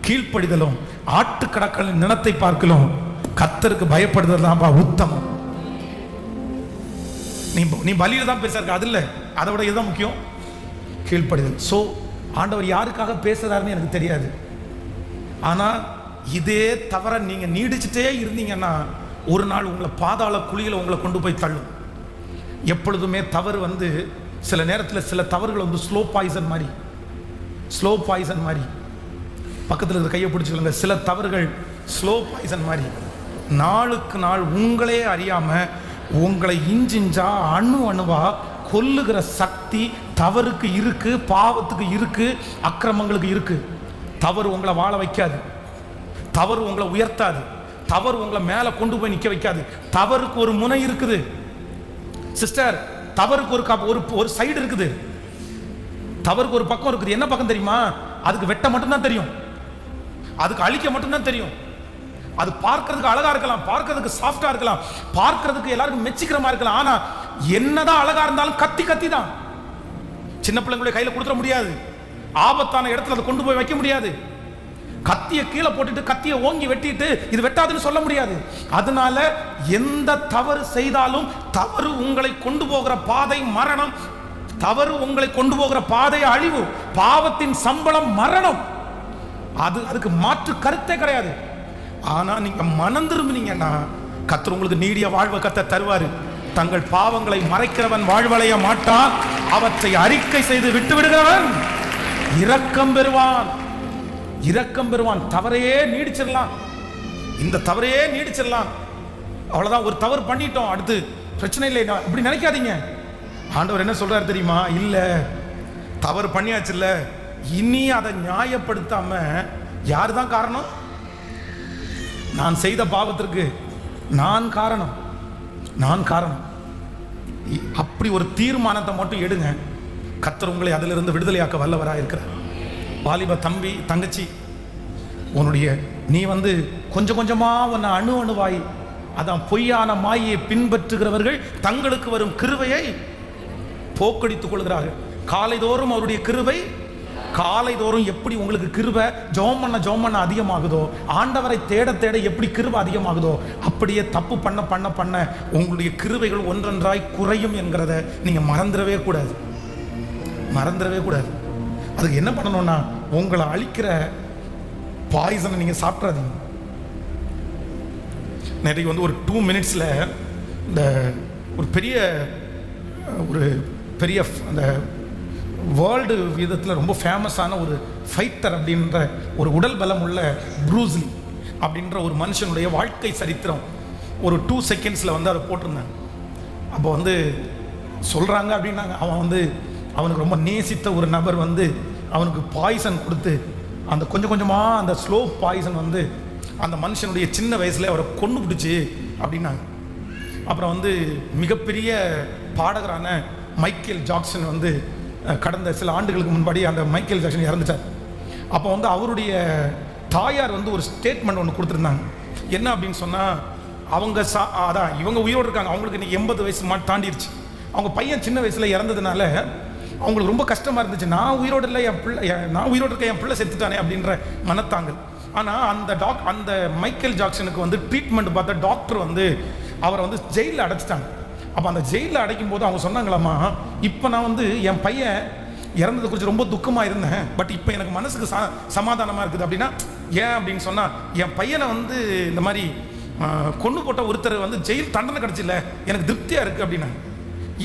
கீழ்ப்படிதலும் ஆட்டுக்கடக்களின் நிலத்தை பார்க்கலாம் கர்த்தருக்கு பயப்படுதல் தான் உத்தமம். நீ பலியில தான் பேச இருக்க, அது இல்லை, அதை விட இதுதான் முக்கியம், கீழ்ப்படிதல். ஸோ ஆண்டவர் யாருக்காக பேசுறாருன்னு எனக்கு தெரியாது. ஆனா இதே தவிர நீங்க நீடிச்சுட்டே இருந்தீங்கன்னா ஒரு நாள் உங்களை பாதாள குழியில உங்களை கொண்டு போய் தள்ளும். எப்பொழுதுமே தவறு வந்து சில நேரத்தில் சில தவறுகள் வந்து ஸ்லோ பாய்சன் மாதிரி பக்கத்தில் இருக்க கையை பிடிச்சிக்கலுங்க. சில தவறுகள் ஸ்லோ பாய்சன் மாதிரி நாளுக்கு நாள் உங்களே அறியாம உங்களை இஞ்சிஞ்சா அணுவா கொல்லுகிற சக்தி தவறுக்கு இருக்கு, பாவத்துக்கு இருக்கு, அக்கிரமங்களுக்கு இருக்கு. தவறு உங்களை வாழ வைக்காது, தவறு உங்களை உயர்த்தாது, தவறு உங்களை மேல கொண்டு போய் நிக்க வைக்காது. தவறுக்கு ஒரு முனை இருக்குது சிஸ்டர், தவறுக்கு ஒரு சைடு இருக்குது, தவறுக்கு ஒரு பக்கம் இருக்குது. என்ன பக்கம் தெரியுமா? அதுக்கு வெட்ட மட்டும்தான் தெரியும், அதுக்கு அழிக்க மட்டும்தான் தெரியும். அது பார்க்கிறதுக்கு அழகா இருக்கலாம், பார்க்கிறதுக்கு சாஃப்டா இருக்கலாம், பார்க்கிறதுக்கு எல்லாருக்கும் மெச்சிக்கிறமா இருக்கலாம். ஆனா என்னதான் அழகா இருந்தாலும் கத்தி தான். சின்ன பிள்ளைங்களுடைய கையில கொடுத்துட முடியாது, ஆபத்தான இடத்துல அதை கொண்டு போய் வைக்க முடியாது. கத்தியை கீழே போட்டுட்டு கத்தியை ஓங்கி வெட்டிட்டு இது வெட்டாதுன்னு சொல்ல முடியாது. அதனால எந்த தவறு செய்தாலும் தவறு உங்களை கொண்டு போகிற பாதை மரணம், தவறு உங்களை கொண்டு போகிற பாதை அழிவு, பாவத்தின் சம்பளம் மரணம். அதுக்கு மாற்று கருத்தே கிடையாது. ஆனா நீங்க மனம் திரும்பினீங்கன்னா கர்த்தர் உங்களுக்கு நீடிய வாழ்வை கர்த்தர் தருவாரு. தங்கள் பாவங்களை மறைக்கிறவன் வாழ்வடைய மாட்டான், அவற்றை அறிக்கை செய்து விட்டு விடுகிறவன் இரக்கம் பெறுவான். தவறையே நீடிச்சிடலாம், இந்த தவறையே நீடிச்சிடலாம், அவ்வளவுதான். ஒரு தவறு பண்ணிட்டோம், அடுத்து பிரச்சனை இல்லை அப்படி நினைக்காதீங்க. ஆண்டவர் என்ன சொல்றாரு தெரியுமா? இல்ல, தவறு பண்ணியாச்சு, இல்ல இனி அதை நியாயப்படுத்தாம யாரு தான் காரணம்? நான் செய்த பாவத்திற்கு நான் காரணம். அப்படி ஒரு தீர்மானத்தை மட்டும் எடுங்க. கர்த்தர் உங்களை அதிலிருந்து விடுதலையாக்க வல்லவராக இருக்கிறார். வாலிப தம்பி தங்கச்சி, நீ வந்து கொஞ்சம் கொஞ்சமா உன்னை அணுவாய், அதான் பொய்யான மாயை பின்பற்றுகிறவர்கள் தங்களுக்கு வரும் கிருபையை போக்கடித்துக் கொள்கிறார்கள். காலைதோறும் அவருடைய கிருபை, காலைதோறும் எப்படி உங்களுக்கு கிருபை ஜெபம் பண்ண அதிகமாகுதோ, ஆண்டவரை தேட எப்படி கிருபை அதிகமாகுதோ, அப்படியே தப்பு பண்ண உங்களுடைய கிருபைகள் ஒன்றொன்றாய் குறையும் என்கிறத நீங்க மறந்துடவே கூடாது. அதுக்கு என்ன பண்ணணும்னா, உங்களை அழிக்கிற பாய்சனை நீங்க சாப்பிட்றாதீங்க. நேற்றைக்கு வந்து ஒரு 2 minutesல இந்த ஒரு பெரிய அந்த வேர்ல்டு விதத்தில் ரொம்ப ஃபேமஸான ஒரு ஃபைட்டர் அப்படின்ற ஒரு உடல் பலம் உள்ள ப்ரூஸ்லி அப்படின்ற ஒரு மனுஷனுடைய வாழ்க்கை சரித்திரம் ஒரு 2 secondsல வந்து அதை போட்டிருந்தாங்க. அப்போ வந்து சொல்கிறாங்க அப்படின்னாங்க, அவனுக்கு ரொம்ப நேசித்த ஒரு நபர் வந்து அவனுக்கு பாய்சன் கொடுத்து அந்த கொஞ்சமாக அந்த ஸ்லோ பாய்சன் வந்து அந்த மனுஷனுடைய சின்ன வயசில் அவரை கொண்டு பிடிச்சி அப்படின்னாங்க. அப்புறம் வந்து மிகப்பெரிய பாடகரான மைக்கேல் ஜாக்சன் வந்து கடந்த சில ஆண்டுகளுக்கு முன்னாடி அந்த மைக்கேல் ஜாக்சன் இறந்துட்டார். அப்போ வந்து அவருடைய தாயார் வந்து ஒரு ஸ்டேட்மெண்ட் ஒன்று கொடுத்துருந்தாங்க. என்ன அப்படின்னு சொன்னால், இவங்க உயிரோடு இருக்காங்க, அவங்களுக்கு இன்னைக்கு 80 வயசு தாண்டிடுச்சு. அவங்க பையன் சின்ன வயசில் இறந்ததுனால அவங்களுக்கு ரொம்ப கஷ்டமாக இருந்துச்சு. நான் உயிரோடு இல்லை, நான் உயிரோடு இருக்க, என் பிள்ளை செத்துட்டானே அப்படின்ற மனத்தாங்கல். ஆனால் அந்த மைக்கேல் ஜாக்சனுக்கு வந்து ட்ரீட்மெண்ட் பார்த்த டாக்டர் வந்து அவரை வந்து ஜெயிலில் அடைச்சிட்டாங்க. அப்போ அந்த ஜெயிலில் அடைக்கும் போது அவங்க சொன்னாங்களாம்மா, இப்போ நான் வந்து என் பையன் இறந்ததை குறித்து ரொம்ப துக்கமாக இருந்தேன், பட் இப்போ எனக்கு மனசுக்கு சமாதானமாக இருக்குது. அப்படின்னா ஏன் அப்படின்னு சொன்னால், என் பையனை வந்து இந்த மாதிரி கொண்டு போட்ட ஒருத்தர் வந்து ஜெயில் தண்டனை கிடச்சில்ல, எனக்கு திருப்தியாக இருக்குது அப்படின்னா.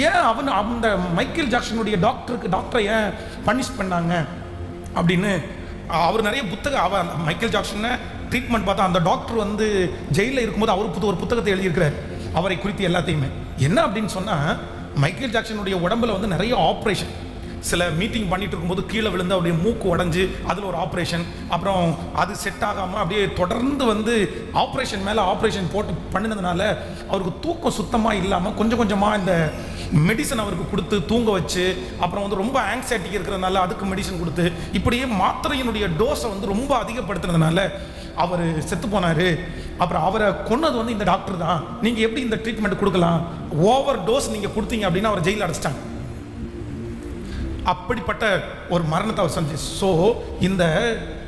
ஏன் அந்த மைக்கேல் ஜாக்சனுடைய டாக்டரை ஏன் பனிஷ் பண்ணாங்க அப்படின்னு அவர் நிறைய புத்தகம், மைக்கேல் ஜாக்சனை ட்ரீட்மெண்ட் பார்த்தா அந்த டாக்டர் வந்து ஜெயிலில் இருக்கும்போது அவர் ஒரு புத்தகத்தை எழுதியிருக்கிறார் அவரை குறித்து எல்லாத்தையுமே. என்ன அப்படின்னு சொன்னால், மைக்கேல் ஜாக்சனுடைய உடம்புல வந்து நிறைய ஆப்ரேஷன், சில மீட்டிங் பண்ணிட்டு இருக்கும்போது கீழே விழுந்து அப்படியே மூக்கு உடஞ்சி அதில் ஒரு ஆப்ரேஷன், அப்புறம் அது செட் ஆகாமல் அப்படியே தொடர்ந்து வந்து ஆப்ரேஷன் மேலே ஆப்ரேஷன் போட்டு பண்ணினதுனால அவருக்கு தூக்கம் சுத்தமாக இல்லாமல் கொஞ்சம் கொஞ்சமாக இந்த மெடிசன் அவருக்கு கொடுத்து தூங்க வச்சு, அப்புறம் வந்து ரொம்ப ஆங்ஸைட்டி இருக்கிறதுனால அதுக்கு மெடிசன் கொடுத்து, இப்படியே மாத்திரையினுடைய டோஸை வந்து ரொம்ப அதிகப்படுத்துறதுனால அவர் செத்து போனார். அப்புறம் அவரை கொன்னது வந்து இந்த டாக்டர் தான். நீங்கள் எப்படி இந்த ட்ரீட்மெண்ட் கொடுக்கலாம், ஓவர் டோஸ் நீங்கள் கொடுத்தீங்க அப்படின்னா அவர் ஜெயிலில் அடைச்சிட்டாங்க. அப்படிப்பட்ட ஒரு மரணத்தை அவர் செஞ்சு. ஸோ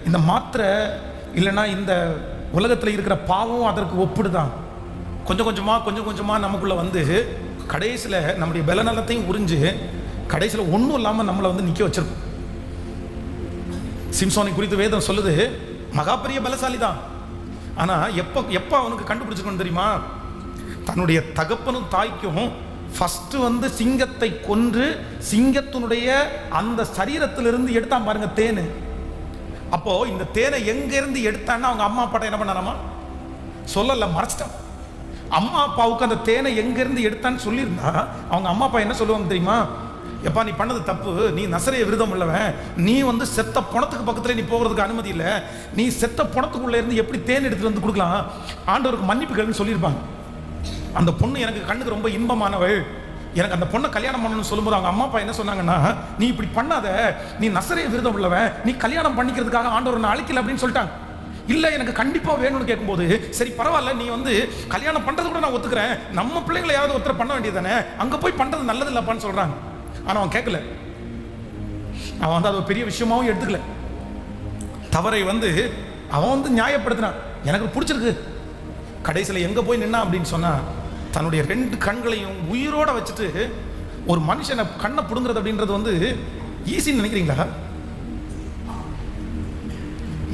இந்த மாத்திரை இல்லைன்னா இந்த உலகத்தில் இருக்கிற பாவம் அதற்கு ஒப்பிடுதான். கொஞ்சம் கொஞ்சமாக நமக்குள்ள வந்து கடைசியில் நம்முடைய பலநலத்தையும் உறிஞ்சு கடைசியில் ஒன்றும் இல்லாமல் நம்மளை வந்து நிற்க வச்சிருக்கும். சிம்சோனை குறித்து வேதம் சொல்லுது, மகா பெரிய பலசாலி தான். ஆனால் எப்போ அவனுக்கு கண்டுபிடிச்சிக்கணும் தெரியுமா, தன்னுடைய தகப்பனும் தாய்க்கும் ஃபர்ஸ்ட் வந்து சிங்கத்தை கொன்று சிங்கத்தினுடைய அந்த சரீரத்திலிருந்து எடுத்தான் பாருங்க தேனு. அப்போ இந்த தேனை எங்க இருந்து எடுத்தான்னு அவங்க அம்மா அப்பாட்ட என்ன பண்ணாராமா சொல்லல, மறைச்சிட்டான். அம்மா அப்பாவுக்கு அந்த தேனை எங்க இருந்து எடுத்தான்னு சொல்லியிருந்தா அவங்க அம்மா அப்பா என்ன சொல்லுவாங்க தெரியுமா, எப்பா நீ பண்ணது தப்பு, நீ நசரேய விருதம் உள்ளவன், நீ வந்து செத்த பணத்துக்கு பக்கத்துல நீ போகிறதுக்கு அனுமதி இல்லை, நீ செத்த பணத்துக்குள்ள இருந்து எப்படி தேன் எடுத்துட்டு வந்து கொடுக்கலாம், ஆண்டவருக்கு மன்னிப்பு கேளுன்னு சொல்லியிருப்பாங்க. அந்த பொண்ணு எனக்கு கண்ணுக்கு ரொம்ப இன்பமானவள், எனக்கு அந்த பொண்ணை கல்யாணம் பண்ணணும்னு சொல்லும்போது அவங்க அம்மா அப்பா என்ன சொன்னாங்கன்னா, நீ இப்படி பண்ணாத, நீ நசரேய விருதம் உள்ளவன், நீ கல்யாணம் பண்ணிக்கிறதுக்காக ஆண்டவர் நான் அழைக்கல அப்படின்னு சொல்லிட்டாங்க. இல்லை எனக்கு கண்டிப்பாக வேணும்னு கேட்கும்போது, சரி பரவாயில்ல நீ வந்து கல்யாணம் பண்ணுறது கூட நான் ஒத்துக்கிறேன், நம்ம பிள்ளைங்களை யாராவது ஒருத்தர் பண்ண வேண்டியது தானே, அங்கே போய் பண்ணுறது நல்லது இல்லப்பான்னு சொல்கிறாங்க. ஆனால் அவன் கேட்கல, அவன் வந்து அது ஒரு பெரிய விஷயமாவும் எடுத்துக்கல. தவறை வந்து அவன் வந்து நியாயப்படுத்தினான், எனக்கு பிடிச்சிருக்கு. கடைசியில் எங்கே போய் நின்னா அப்படின்னு சொன்னால், தன்னுடைய 2 கண்களையும் உயிரோட வச்சுட்டு ஒரு மனுஷனை கண்ணை பிடுங்கிறது அப்படின்றது வந்து ஈஸின்னு நினைக்கிறீங்களா?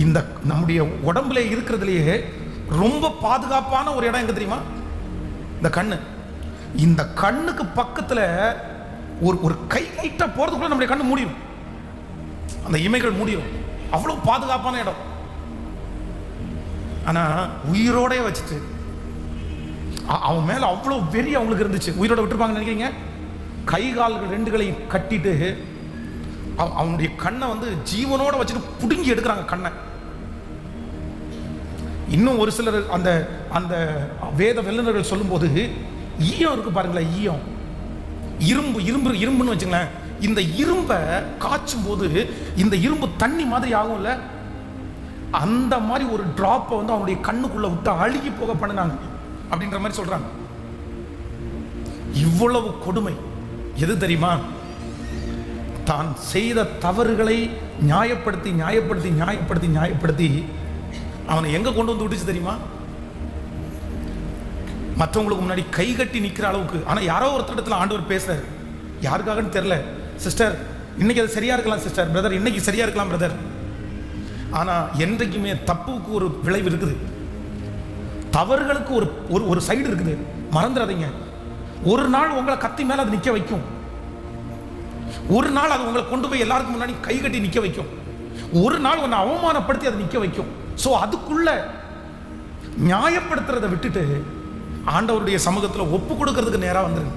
இந்த நம்முடைய உடம்புல இருக்கிறதுலையே ரொம்ப பாதுகாப்பான ஒரு இடம் எங்க தெரியுமா, இந்த கண்ணு. இந்த கண்ணுக்கு பக்கத்தில் ஒரு கை லைட்டா போறதுக்குள்ள நம்முடைய கண்ணு மூடிடும், அந்த இமைகள் மூடிடும். அவ்வளவு பாதுகாப்பான இடம். ஆனா உயிரோட வச்சுட்டு அவன் மேல அவ்வளவு வெறி அவங்களுக்கு இருந்துச்சு. உயிரோட விட்டுருப்பாங்க நினைக்கிறீங்க? கை கால்கள் 2களையும் கட்டிட்டு அவனுடைய கண்ணை வந்து ஜீவனோட வச்சுட்டு புடுங்கி எடுக்கிறாங்க கண்ணை. இன்னும் ஒரு சிலர் அந்த அந்த வேத வல்லுநர்கள் சொல்லும்போது, ஈயம் இருக்கு பாருங்களேன், ஈயம், இரும்புன்னு வச்சுங்களேன், இந்த இரும்பை காய்ச்சும் போது இந்த இரும்பு தண்ணி மாதிரி ஆகும்ல, அந்த மாதிரி ஒரு டிராப்பை வந்து அவனுடைய கண்ணுக்குள்ள விட்டு அழுகி போக பண்ணினாங்க அப்படின்ற மாதிரி சொல்றாங்க. இவ்வளவு கொடுமை எது தெரியுமா? தான் செய்த தவறுகளை நியாயப்படுத்தி நியாயப்படுத்தி நியாயப்படுத்தி நியாயப்படுத்தி அவனை எங்க கொண்டு வந்து விட்டுச்சு தெரியுமா? மற்றவங்களுக்கு முன்னாடி கை கட்டி நிற்கிற அளவுக்கு. ஆனா யாரோ ஒருத்தர் ஆண்டவர் பேசுறாரு, யாருக்காகன்னு தெரியல. சிஸ்டர் இன்னைக்கு அது சரியா இருக்கலாம், சிஸ்டர் பிரதர் இன்னைக்கு சரியா இருக்கலாம் பிரதர், ஆனா என்றைக்குமே தப்புக்கு ஒரு விளைவு இருக்குது, தவறுகளுக்கு ஒரு சைடு இருக்குது, மறந்துடாதீங்க. ஒரு நாள் உங்களை கத்தி மேல அது நிக்க வைக்கும், ஒரு நாள் அது உங்களை கொண்டு போய் எல்லாருக்கும் முன்னாடி கை கட்டி நிக்க வைக்கும், ஒரு நாள் உன்னை அவமானப்படுத்தி அதை நிக்க வைக்கும். ஸோ அதுக்குள்ள நியாயப்படுத்துறதை விட்டுட்டு ஆண்டவருடைய சமூகத்தில் ஒப்பு கொடுக்கறதுக்கு நேராக வந்துருங்க.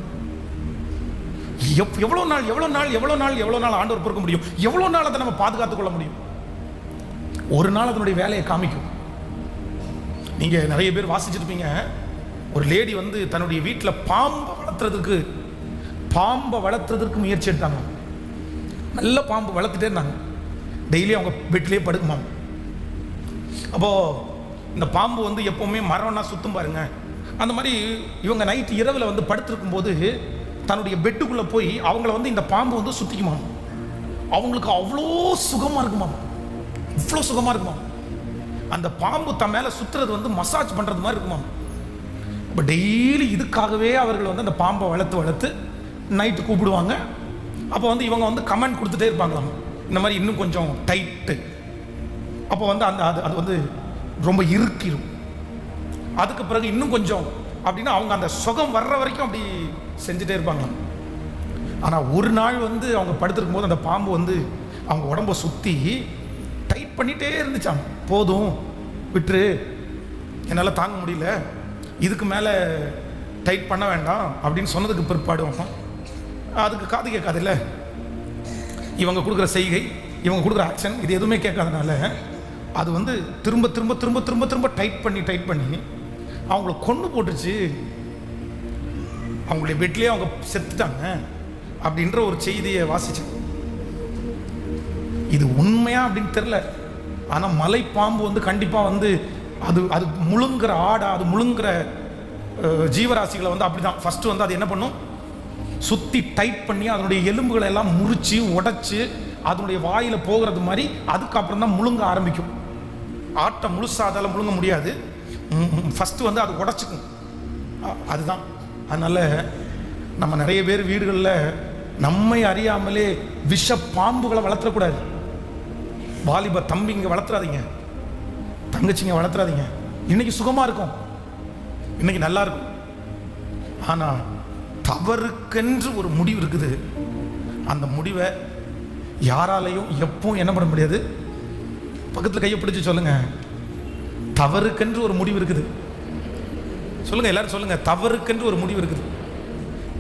எவ்வளோ நாள் ஆண்டவர் பொறுக்க முடியும்? எவ்வளோ நாள் அதை நம்ம பாதுகாத்துக் கொள்ள முடியும்? ஒரு நாள் அதனுடைய வேலையை காமிக்கும். நீங்க நிறைய பேர் வாசிச்சிருப்பீங்க, ஒரு லேடி வந்து தன்னுடைய வீட்டில் பாம்பை வளர்த்துறதுக்கு முயற்சி எடுத்தாங்க. நல்ல பாம்பு வளர்த்துட்டே இருந்தாங்க, டெய்லி அவங்க வீட்டிலேயே படுக்குமாம். அப்போ இந்த பாம்பு வந்து எப்பவுமே மரம்னா சுத்தம் பாருங்க, அந்த மாதிரி இவங்க நைட்டு இரவில் வந்து படுத்திருக்கும் போது தன்னுடைய பெட்டுக்குள்ள போய் அவங்கள வந்து இந்த பாம்பு வந்து சுத்திக்குமாம். அவங்களுக்கு அவ்வளோ சுகமா இருக்குமாம், இவ்வளோ சுகமா இருக்குமாம். அந்த பாம்பு தன் மேல சுத்துறது வந்து மசாஜ் பண்றது மாதிரி இருக்குமாம். இப்போ டெய்லி இதுக்காகவே அவர்கள் வந்து அந்த பாம்பை வளர்த்து நைட்டு கூப்பிடுவாங்க. அப்போ வந்து இவங்க வந்து கமெண்ட் கொடுத்துட்டே இருப்பாங்களாம், இந்த மாதிரி இன்னும் கொஞ்சம் டைட்டு. அப்போ வந்து அது வந்து ரொம்ப இறுக்கிடும். அதுக்கு பிறகு இன்னும் கொஞ்சம் அப்படின்னா அவங்க அந்த சுகம் வர்ற வரைக்கும் அப்படி செஞ்சுட்டே இருப்பாங்களாம். ஆனால் ஒரு நாள் வந்து அவங்க படுத்திருக்கும் போது அந்த பாம்பு வந்து அவங்க உடம்ப சுற்றி டைட் பண்ணிகிட்டே இருந்துச்சான். போதும் விட்டுரு, என்னால் தாங்க முடியல, இதுக்கு மேலே டைட் பண்ண வேண்டாம் அப்படின்னு சொன்னதுக்கு பிற்பாடும் அதுக்கு காது கேட்காதுல்ல. இவங்க கொடுக்குற செய்கை, இவங்க கொடுக்குற ஆக்ஷன், இது எதுவுமே கேட்காதனால அது வந்து திரும்ப திரும்ப திரும்ப திரும்ப திரும்ப டைட் பண்ணி அவங்கள கொண்டு போட்டுச்சு. அவங்களுடைய பெட்லேயே அவங்க செத்துட்டாங்க அப்படின்ற ஒரு செய்தியை வாசிச்சேன். இது உண்மையா அப்படின்னு தெரியல. ஆனால் மலை பாம்பு வந்து கண்டிப்பாக வந்து அது முழுங்குற ஆடா, அது முழுங்குற ஜீவராசிகளை வந்து அப்படிதான் ஃபர்ஸ்ட் வந்து அது என்ன பண்ணும், சுற்றி டைட் பண்ணி அதனுடைய எலும்புகளை எல்லாம் முறிச்சு உடைச்சு அதனுடைய வாயில போகிறது மாதிரி அதுக்கப்புறம் தான் முழுங்க ஆரம்பிக்கும். ஆட்டை முழுசா அதால முழுங்க முடியாது, ஃபர்ஸ்ட் வந்து அது உடைச்சிக்கும். அதுதான். அதனால நம்ம நிறைய பேர் வீடுகளில் நம்மை அறியாமலே விஷ பாம்புகளை வளர்த்துறக்கூடாது. வாலிப தம்பிங்க வளர்த்துறாதீங்க, தங்கச்சிங்க வளர்த்துறாதீங்க. இன்னைக்கு சுகமா இருக்கும், இன்னைக்கு நல்லா இருக்கும். ஆனா தவறுக்கென்று ஒரு முடிவு இருக்குது. அந்த முடிவை யாராலையும் எப்பவும் என்ன பண்ண முடியாது. பக்கத்தில் கையை பிடிச்சு சொல்லுங்க, தவறுக்கென்று ஒரு முடிவு இருக்குது. சொல்லுங்க, எல்லாரும் சொல்லுங்க, தவறுக்கென்று ஒரு முடிவு இருக்குது,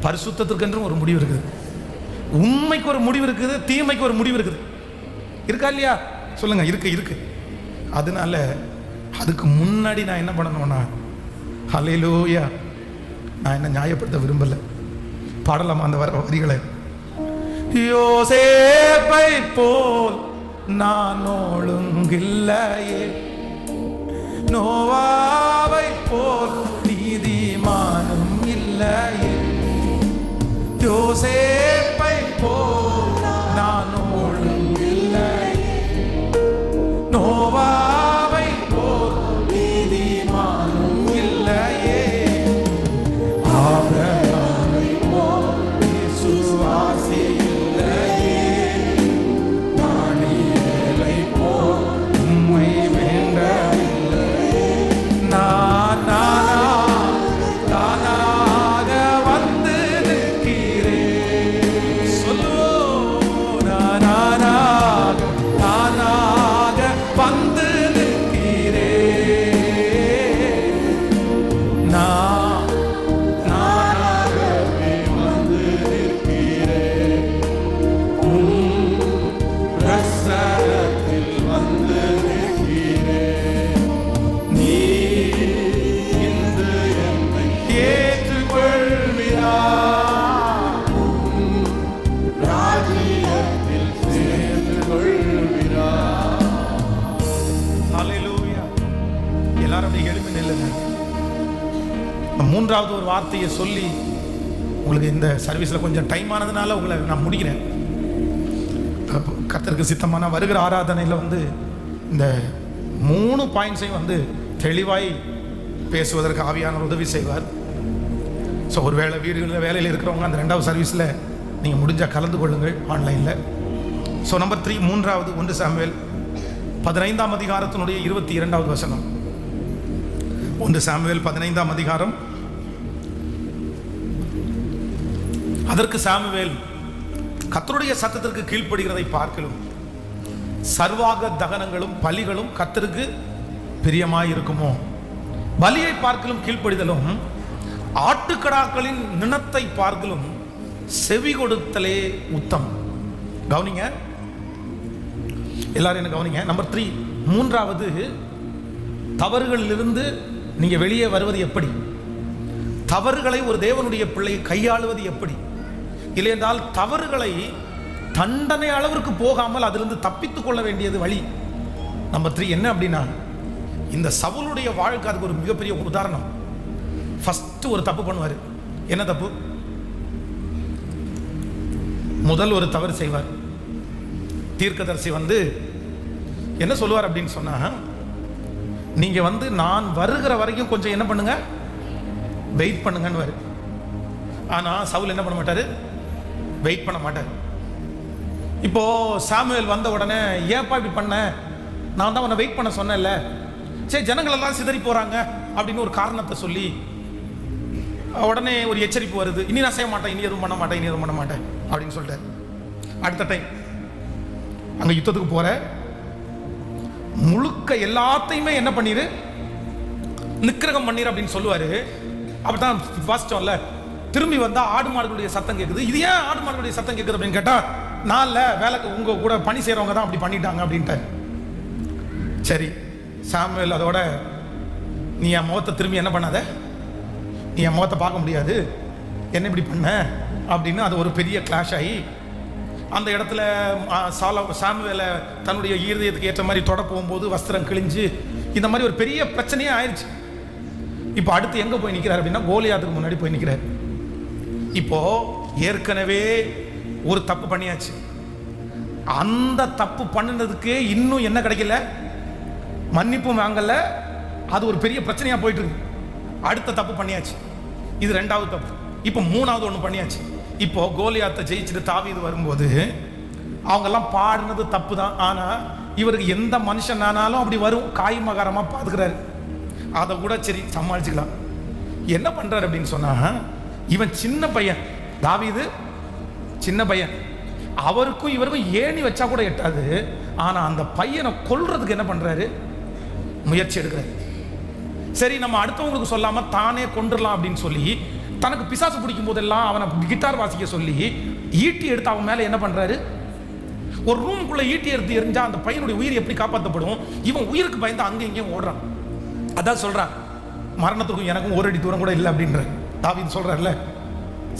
பரிசுத்தத்திற்கென்று ஒரு முடிவு இருக்குது, உண்மைக்கு ஒரு முடிவு இருக்குது, தீமைக்கு ஒரு முடிவு இருக்குது. இருக்கா இல்லையா? சொல்லுங்க, இருக்கு. அதனால அதுக்கு முன்னாடி நான் என்ன பண்ணணும்னா, ஹல்லேலூயா, நான் என்ன நியாயப்படுத்த விரும்பல. பாடலாமா அந்த வரிகளை? யோசேப்பை போல் நான் ஒழுங்கில்லையே, நோவாவை போல் நீதிமானும் இல்லையே. யோசேப்பை போல் நான் ஒழுங்கில்லையே, நோவாவை போல் நீதிமானும் இல்லையே. ஆபிரகாமை போல் விசுவாசி இல்லையே, தானியேலை போல் உம்மை வேண்டவில்லையே. தானாக வந்து நிற்கிறேன். சொல்லுவோம், தானாக வந்து நிற்கிறேன். நானாகவே வந்து நிற்கிறேன். பிரசனத்தில் வந்து நிற்கிறேன். நீ இன்று என்னை ஏற்றுக்கொள்வீரா, ராஜ்யத்தில் சேர்ந்து கொள்வீரா. ஹல்லேலூயா. எல்லாரும் அப்படி எழுப்பி நில்லுங்க. மூன்றாவது ஒரு வார்த்தையை சொல்லி உங்களுக்கு இந்த சர்வீஸில் கொஞ்சம் டைம் ஆனதுனால உங்களை நான் முடிக்கிறேன். கர்த்தருக்கு சித்தமான வருகிற ஆராதனையில் வந்து இந்த 3 பாயிண்ட்ஸையும் வந்து தெளிவாய் பேசுவதற்கு ஆவியானவர் உதவி செய்வார். ஸோ ஒரு வேளை வீடுகளில் வேலையில் இருக்கிறவங்க அந்த 2வது சர்வீஸில் நீங்கள் முடிஞ்சால் கலந்து கொள்ளுங்கள் ஆன்லைனில். ஸோ நம்பர் 3, 3வது 1 சாமுவேல் 15ஆம் அதிகாரத்தினுடைய 22வது வசனம். 1 சாமுவேல் 15ஆம் அதிகாரம். அதற்கு சாமுவேல், கர்த்தருடைய சத்தத்திற்கு கீழ்ப்படுகிறதை பார்க்கலும் சர்வாக தகனங்களும் பலிகளும் கர்த்தருக்கு பிரியமாய் இருக்குமோ? பலியை பார்க்கலும் கீழ்ப்படிதலும் ஆட்டுக்கடாக்களின் நிணத்தை பார்க்கலும் செவி கொடுத்தலே உத்தம். கவனிங்க, எல்லாரும் என்ன கவனிங்க. நம்பர் 3, 3வது, தவறுகளிலிருந்து நீங்க வெளியே வருவது எப்படி, தவறுகளை ஒரு தேவனுடைய பிள்ளை கையாளுவது எப்படி, இல்லையென்றால் தவறுகளை தண்டனை அளவிற்கு போகாமல் அதிலிருந்து தப்பித்துக் கொள்ள வேண்டியது வழி. நம்பர் 3 என்ன அப்படின்னா, இந்த சவுலுடைய வாழ்க்கை அதுக்கு ஒரு மிகப்பெரிய உதாரணம். ஃபர்ஸ்ட் ஒரு தப்பு பண்ணுவார். என்ன தப்பு? முதல் ஒரு தவறு செய்வார். தீர்க்கதரிசி வந்து என்ன சொல்லுவார் அப்படின்னு சொன்னா, நீங்க வந்து நான் வருகிற வரைக்கும் கொஞ்சம் என்ன பண்ணுங்க, வெயிட் பண்ணுங்கன்னு. ஆனா சவுல் என்ன பண்ண மாட்டாரு, வெயிட் பண்ண மாட்டார். இப்போ சாமுவேல் வந்த உடனே, ஏப்பா இப்படி பண்ண, நான் தான் உன்னை வெயிட் பண்ண சொன்னேன்ல, சரி ஜனங்கள் எல்லாம் சிதறி போறாங்க அப்படின்னு ஒரு காரணத்தை சொல்லி உடனே ஒரு எச்சரிப்பு வருது, இனி நான் செய்ய மாட்டேன், இனி எதுவும் பண்ண மாட்டேன், இனி எதுவும் பண்ண மாட்டேன் அப்படின்னு சொல்லிட்டாரு. அடுத்த டைம் அங்கே யுத்தத்துக்கு போற, முழுக்க எல்லாத்தையுமே என்ன பண்ணிரு, நிக்கிரகம் பண்ணிரு அப்படின்னு சொல்லுவாரு. அப்படித்தான் வாசிச்சோம்ல. திரும்பி வந்தா ஆடு மாடுகளுடைய சத்தம் கேட்குது. இது ஏன் ஆடு மாடுகளுடைய சத்தம் கேட்குது அப்படின்னு கேட்டா, நான்ல வேலைக்கு உங்க கூட பணி செய்யறவங்க தான் அப்படி பண்ணிட்டாங்க அப்படின்ட்டு. சரி சாமுவேல் அதோட, நீ என் முகத்தை திரும்பி என்ன பண்ணாத, நீ என் முகத்தை பார்க்க முடியாது, என்ன இப்படி பண்ண அப்படின்னு அது ஒரு பெரிய கிளாஷ் ஆகி அந்த இடத்துல சாமுவேலை தன்னுடைய ஈரதயத்துக்கு ஏற்ற மாதிரி தொட போகும்போது வஸ்திரம் கிழிஞ்சு இந்த மாதிரி ஒரு பெரிய பிரச்சனையே ஆயிடுச்சு. இப்போ அடுத்து எங்கே போய் நிற்கிறார் அப்படின்னா, கோலியாத்துக்கு முன்னாடி போய் நிற்கிறார். இப்போ ஏற்கனவே ஒரு தப்பு பண்ணியாச்சு. அந்த தப்பு பண்ணினதுக்கு இன்னும் என்ன கிடைக்கல, மன்னிப்பும் வாங்கல. அது ஒரு பெரிய பிரச்சனையா போயிட்டு இருக்கு. அடுத்த தப்பு பண்ணியாச்சு, இது ரெண்டாவது தப்பு. இப்போ மூணாவது ஒன்று பண்ணியாச்சு. இப்போ கோலியாத்தை ஜெயிச்சுட்டு தாவீது வரும்போது அவங்கெல்லாம் பாடினது தப்பு தான். ஆனால் இவருக்கு எந்த மனுஷன் ஆனாலும் அப்படி வரும், காய் மகாரமாக பார்த்துக்கிறாரு. அதை கூட சரி சமாளிச்சுக்கலாம். என்ன பண்ணுறாரு அப்படின்னு சொன்னால், இவன் சின்ன பையன், தாவீது சின்ன பையன், அவருக்கும் இவருக்கும் ஏணி வச்சா கூட எட்டாது. ஆனால் அந்த பையனை கொல்றதுக்கு என்ன பண்ணுறாரு, முயற்சி எடுக்கிறாரு. சரி நம்ம அடுத்தவங்களுக்கு சொல்லாமல் தானே கொண்டுடலாம் அப்படின்னு சொல்லி தனக்கு பிசாசு பிடிக்கும் போதெல்லாம் அவனை கிட்டார் வாசிக்க சொல்லி ஈட்டி எடுத்து அவன் மேலே என்ன பண்ணுறாரு, ஒரு ரூமுக்குள்ளே ஈட்டி எடுத்து எரிஞ்சா அந்த பையனுடைய உயிர் எப்படி காப்பாற்றப்படும்? இவன் உயிருக்கு பயந்து அங்கே இங்கேயும் ஓடுறான். அதான் சொல்கிறான், மரணத்துக்கும் எனக்கும் ஒரு அடி தூரம் கூட இல்லை அப்படின்ற தாவீது சொல்கிறார்ல.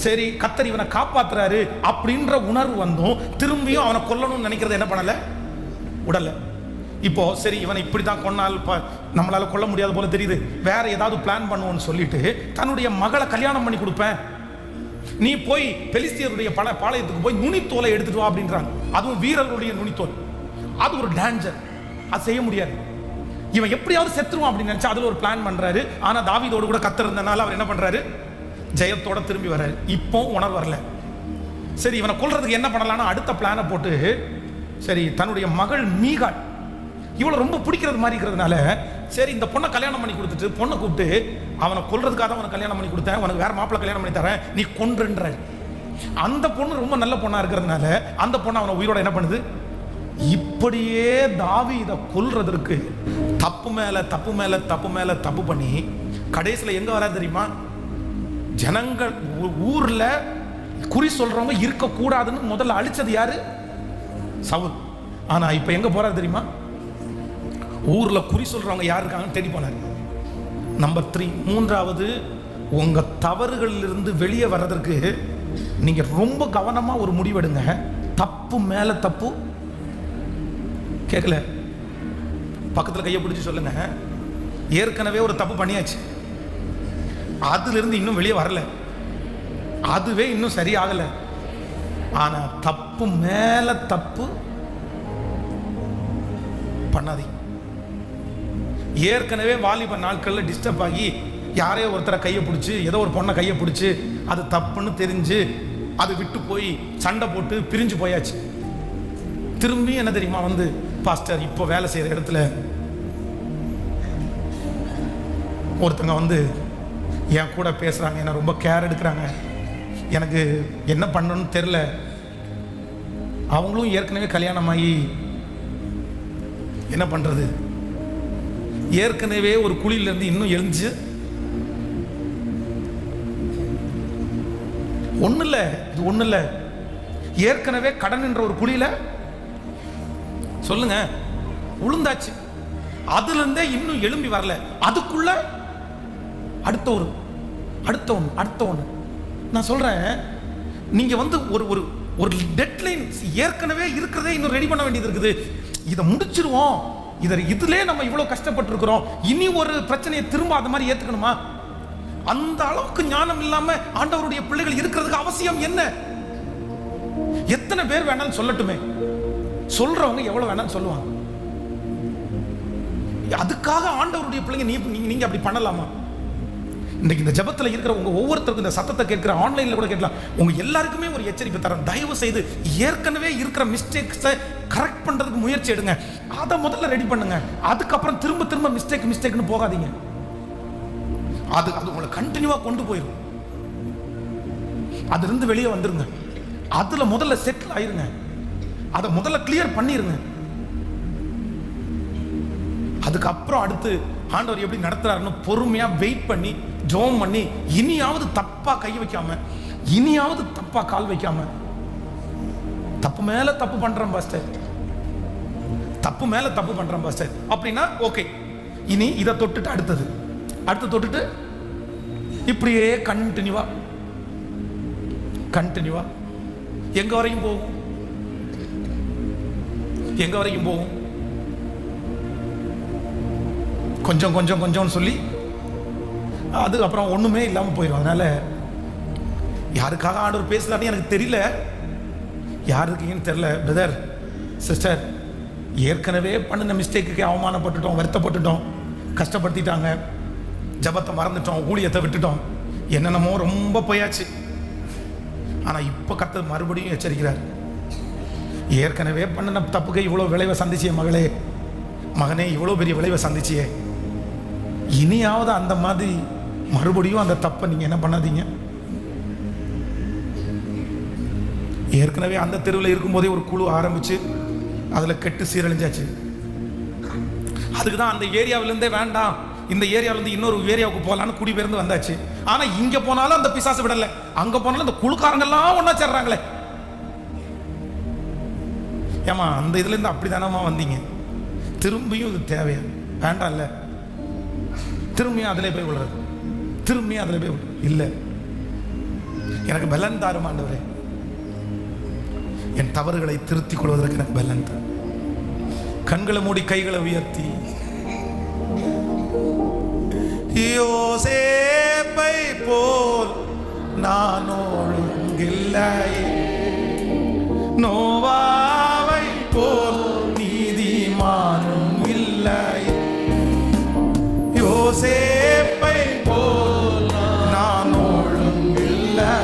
சரி கர்த்தர் இவனை காப்பாற்றுறாரு அப்படின்ற உணர்வு வந்தும் திரும்பியும் அவனை கொல்லணும்னு நினைக்கிறத என்ன பண்ணலை, உடலை. இப்போ சரி இவனை இப்படி தான் கொன்னால் நம்மளால கொல்ல முடியாது போல தெரியுது, வேற ஏதாவது பிளான் பண்ணுவோன்னு சொல்லிட்டு தன்னுடைய மகளை கல்யாணம் பண்ணி கொடுப்பேன், நீ போய் பெலிஸ்தியருடைய பாளையத்துக்கு போய் நுனித்தோலை எடுத்துட்டு வா அப்படின்றாங்க. அதுவும் வீரர்களுடைய நுனித்தோல். அது ஒரு டேஞ்சர், அது செய்ய முடியாது. இவன் எப்படியாவது செத்துருவான் அப்படின்னு நினைச்சா அதுல ஒரு பிளான் பண்றாரு. ஆனா தாவீதோடு கூட கர்த்தர் இருந்தனால அவர் என்ன பண்றாரு, ஜெயத்தோட திரும்பி வர்றாரு. இப்போ உணர்வு வரல. சரி இவனை கொல்றதுக்கு என்ன பண்ணலாம்னு அடுத்த பிளானை போட்டு, சரி தன்னுடைய மகள் மீகாள் இவளை ரொம்ப பிடிக்கிறது மாதிரி இருக்கிறதுனால, சரி இந்த பொண்ணை கல்யாணம் பண்ணி கொடுத்துட்டு பொண்ணை கூப்பிட்டு, அவனை கொல்றதுக்காக தான் அவனை கல்யாணம் பண்ணி கொடுத்தேன், உனக்கு வேற மாப்பிள்ளை கல்யாணம் பண்ணி தரேன், நீ கொன்றுன்ற. அந்த பொண்ணு ரொம்ப நல்ல பொண்ணா இருக்கிறதுனால அந்த பொண்ணு அவனை உயிரோட என்ன பண்ணுது. இப்படியே தாவீதை கொல்றதற்கு தப்பு மேல தப்பு மேல தப்பு மேல தப்பு பண்ணி கடைசியில் எங்க வர தெரியுமா, ஜனங்கள் ஊர்ல குறி சொல்றவங்க இருக்க கூடாதுன்னு முதல்ல அழிச்சது யாரு, சவுல். ஆனா இப்ப எங்க போறாரு தெரியுமா, ஊர்ல குறி சொல்றவங்க யார் இருக்காங்கன்னு தேடி போனார். நம்பர் 3, மூன்றாவது, உங்க தவறுகளிலிருந்து வெளியே வர்றதற்கு நீங்க ரொம்ப கவனமா ஒரு முடிவெடுங்க. தப்பு மேல தப்பு. கேட்கல, பக்கத்துல கையை பிடிச்சி சொல்லுங்க, ஏற்கனவே ஒரு தப்பு பண்ணியாச்சு, அதுல இருந்து இன்னும் வெளியே வரல, அதுவே இன்னும் சரியாகல. ஆனா தப்பு மேல தப்பு பண்ணாதீங்க. ஏற்கனவே வாலிப நாட்கள்ல டிஸ்டர்ப் ஆகி யாரையோ ஒருத்தரை கையை பிடிச்சி, ஏதோ ஒரு பொண்ணை கையை பிடிச்சி அது தப்புன்னு தெரிஞ்சு அது விட்டு போய் சண்டை போட்டு பிரிஞ்சு போயாச்சு. திரும்பி என்ன தெரியுமா வந்து, பாஸ்டர் இப்போ வேலை செய்யற இடத்துல ஒருத்தங்க வந்து என் கூட பேசுறாங்க, என்ன ரொம்ப கேர் எடுக்கிறாங்க, எனக்கு என்ன பண்ணணும்னு தெரில. அவங்களும் ஏற்கனவே கல்யாணமாகி என்ன பண்றது, ஏற்கனவே ஒரு குழியிலிருந்து இன்னும் எழுந்து ஒண்ணு இல்ல, இது ஒண்ணு இல்ல, ஏற்கனவே கடன் என்ற ஒரு குழியில சொல்லுங்க உளுந்தாச்சு, அதுல இருந்தே இன்னும் எழும்பி வரல, அதுக்குள்ள அடுத்த ஒண்ணு. நான் சொல்றேன், நீங்க வந்து ஒரு ஒரு ஒரு டெட்லைன் ஏற்கனவே இருக்கிறதே இன்னும் ரெடி பண்ண வேண்டியது இருக்குது. இதை முடிச்சிருவோம், இதுல நம்ம இவ்வளவு கஷ்டப்பட்டு இருக்கிறோம், இனி ஒரு பிரச்சனையை திரும்ப அந்த மாதிரி ஏத்துக்கணுமா? அந்த அளவுக்கு ஞானம் இல்லாம ஆண்டவருடைய பிள்ளைகள் இருக்கிறதுக்கு அவசியம் என்ன? எத்தனை பேர் வேணாலும் சொல்லட்டுமே, சொல்றவங்க எவ்வளவு வேணாலும் சொல்லுவாங்க. அதுக்காக ஆண்டவருடைய பிள்ளைங்க நீங்க அப்படி பண்ணலாமா? இன்னைக்கு இந்த ஜபத்தில் இருக்கிற உங்க ஒவ்வொருத்தருக்கும், இந்த சத்தத்தை கேட்கிற ஆன்லைன்ல கூட கேட்கலாம், உங்க எல்லாருக்குமே ஒரு எச்சரிப்பு தரேன். தயவு செய்து ஏற்கனவே இருக்கிற மிஸ்டேக்ஸை கரெக்ட் பண்றதுக்கு முயற்சி எடுங்க. அதை முதல்ல ரெடி பண்ணுங்க. அதுக்கப்புறம் திரும்ப மிஸ்டேக்னு போகாதீங்க. அது உங்களை கண்டினியூவா கொண்டு போயிடும். அதிலிருந்து வெளியே வந்துருங்க. அதுல முதல்ல செட்டில் ஆயிருங்க. அதை முதல்ல கிளியர் பண்ணிருங்க. அதுக்கப்புறம் அடுத்து ஆண்டவர் எப்படி நடத்துறாருன்னு பொறுமையா வெயிட் பண்ணி ஜெபம் பண்ணி, இனியாவது தப்பா கை வைக்காம, இனியாவது தப்பா கால் வைக்காம, தப்பு மேல தப்பு பண்றேன் பாஸ்டர், தப்பு மேல தப்பு பண்றேன் பாஸ்டர் அப்படின்னா ஓகே, இனி இதை தொட்டுட்டு அடுத்தது, அடுத்து தொட்டுட்டு இப்படியே கண்டினியூவா எங்க வரைக்கும் போகும்? எங்க வரைக்கும் போகும்? கொஞ்சம் கொஞ்சம் கொஞ்சம்னு சொல்லி அது அப்புறம் ஒண்ணுமே இல்லாம போயிடும். அதனால யாருக்காக ஆண்டவர் பேசலான்னு எனக்கு தெரியல, யார் இருக்கீங்கன்னு தெரியல. பிரதர் சிஸ்டர், ஏற்கனவே பண்ணின மிஸ்டேக்கு அவமானப்பட்டுட்டோம், வருத்தப்பட்டுட்டோம், கஷ்டப்படுத்திட்டாங்க, ஜபத்தை மறந்துட்டோம், ஊழியத்தை விட்டுட்டோம், என்னென்னமோ ரொம்ப போயாச்சு. ஆனா இப்ப கர்த்தர் மறுபடியும் எச்சரிக்கிறார். ஏற்கனவே பண்ணின தப்புக்கு இவ்வளவு விளைவை சந்திச்சிய மகளே, மகனே, இவ்வளவு பெரிய விளைவை சந்திச்சியே, இனியாவது அந்த மாதிரி மறுபடியும் அந்த தப்பை நீங்க என்ன பண்ணாதீங்க. ஏற்கனவே அந்த தெருவில் இருக்கும்போதே ஒரு குழு ஆரம்பிச்சு அதுல கெட்டு சீரழிஞ்சாச்சு. அதுக்கு தான் அந்த ஏரியாவிலிருந்தே வேண்டாம், இந்த ஏரியாவிலிருந்து இன்னொரு ஏரியாவுக்கு போகலான்னு குடிபெயர்ந்து வந்தாச்சு. ஆனா இங்க போனாலும் அந்த பிசாசு விடல, அங்க போனாலும் அந்த குழுக்காரங்க எல்லாம் ஒன்னா சேர்றாங்களே. ஏமா அந்த இதுல இருந்து அப்படித்தானமா வந்தீங்க, திரும்பியும் இது தேவையா? வேண்டாம் இல்ல, திரும்பியும் அதிலே போய் விடுறது, திரும்பியும் அதிலே போய் விடுறது இல்ல. எனக்கு பலன் தாரும் ஆண்டவரே, என் தவறுகளை திருத்திக் கொள்வதற்கு எனக்கு பலன் தாரும். கண்களை மூடி கைகளை உயர்த்தி, யோசேப்பை போல் நான் ஒழுங்கில்லை, நோவாவை போல் நீதிமானும் இல்லை, யோசேப்பை போல் நான் ஒழுங்கில்லை,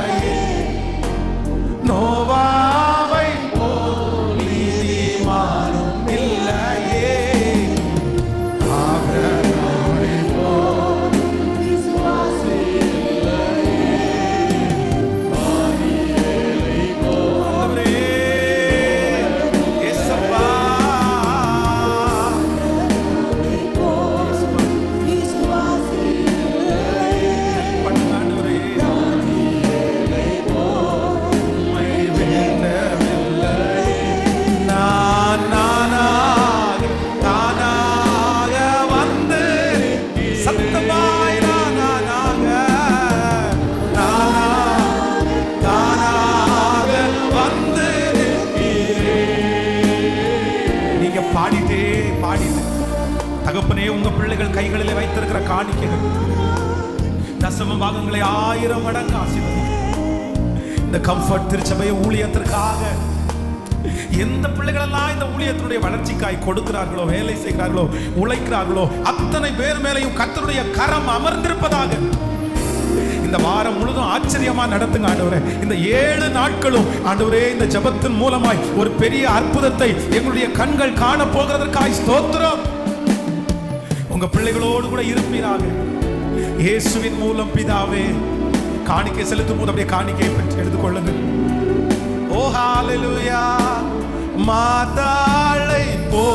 நோவாவை போல் நீதிமானும் இல்லையே, ஆபிரகாமை போல் விசுவாசி இல்லையே, தானியேலை போல் இயேசுவா விசுவாசி இல்லையே, பண்ணாண்டவரே தானியேலை போல் உம்மை வேண்டவில்லை, நான் தானாக வந்து சத்தமாய் தானாக வந்து நீங்க பாடிட்டே தகப்பனே, உங்க பிள்ளைகள் கைகளில் வைத்திருக்கிற காணிக்கைகள் தசம பாகங்களை 1000 மடங்கு ஆசீர்வதிங்க. இந்த கம்ஃபர்ட் திருச்சபை ஊழியத்திற்காக எந்த பிள்ளைகள் எல்லாம் இந்த ஊழியத்தினுடைய வளர்ச்சிக்காய் கொடுக்கிறார்களோ, வேலை செய்கிறார்களோ, உழைக்கிறார்களோ, அத்தனை பேர் மேலையும் கர்த்தருடைய கரம் அமர்ந்திருப்பதாக இந்த வாரம் முழுதும் ஆச்சரியமா நடத்துங்க ஆண்டவரே. இந்த 7 நாட்களும் ஆண்டவரே, இந்த ஜெபத்தின் மூலமாய் ஒரு பெரிய அற்புதத்தை எங்களுடைய கண்கள் காண போகிறதற்காய் ஸ்தோத்திரம். உங்க பிள்ளைகளோடு கூட இருப்பீராக, இயேசுவின் மூலம் பிதாவே. காணிக்கை செலுத்தும் போது அப்படியே காணிக்கையை பெற்று எடுத்துக்கொள்ளுங்க. ஓ ஹalleluya, மாதாளை போ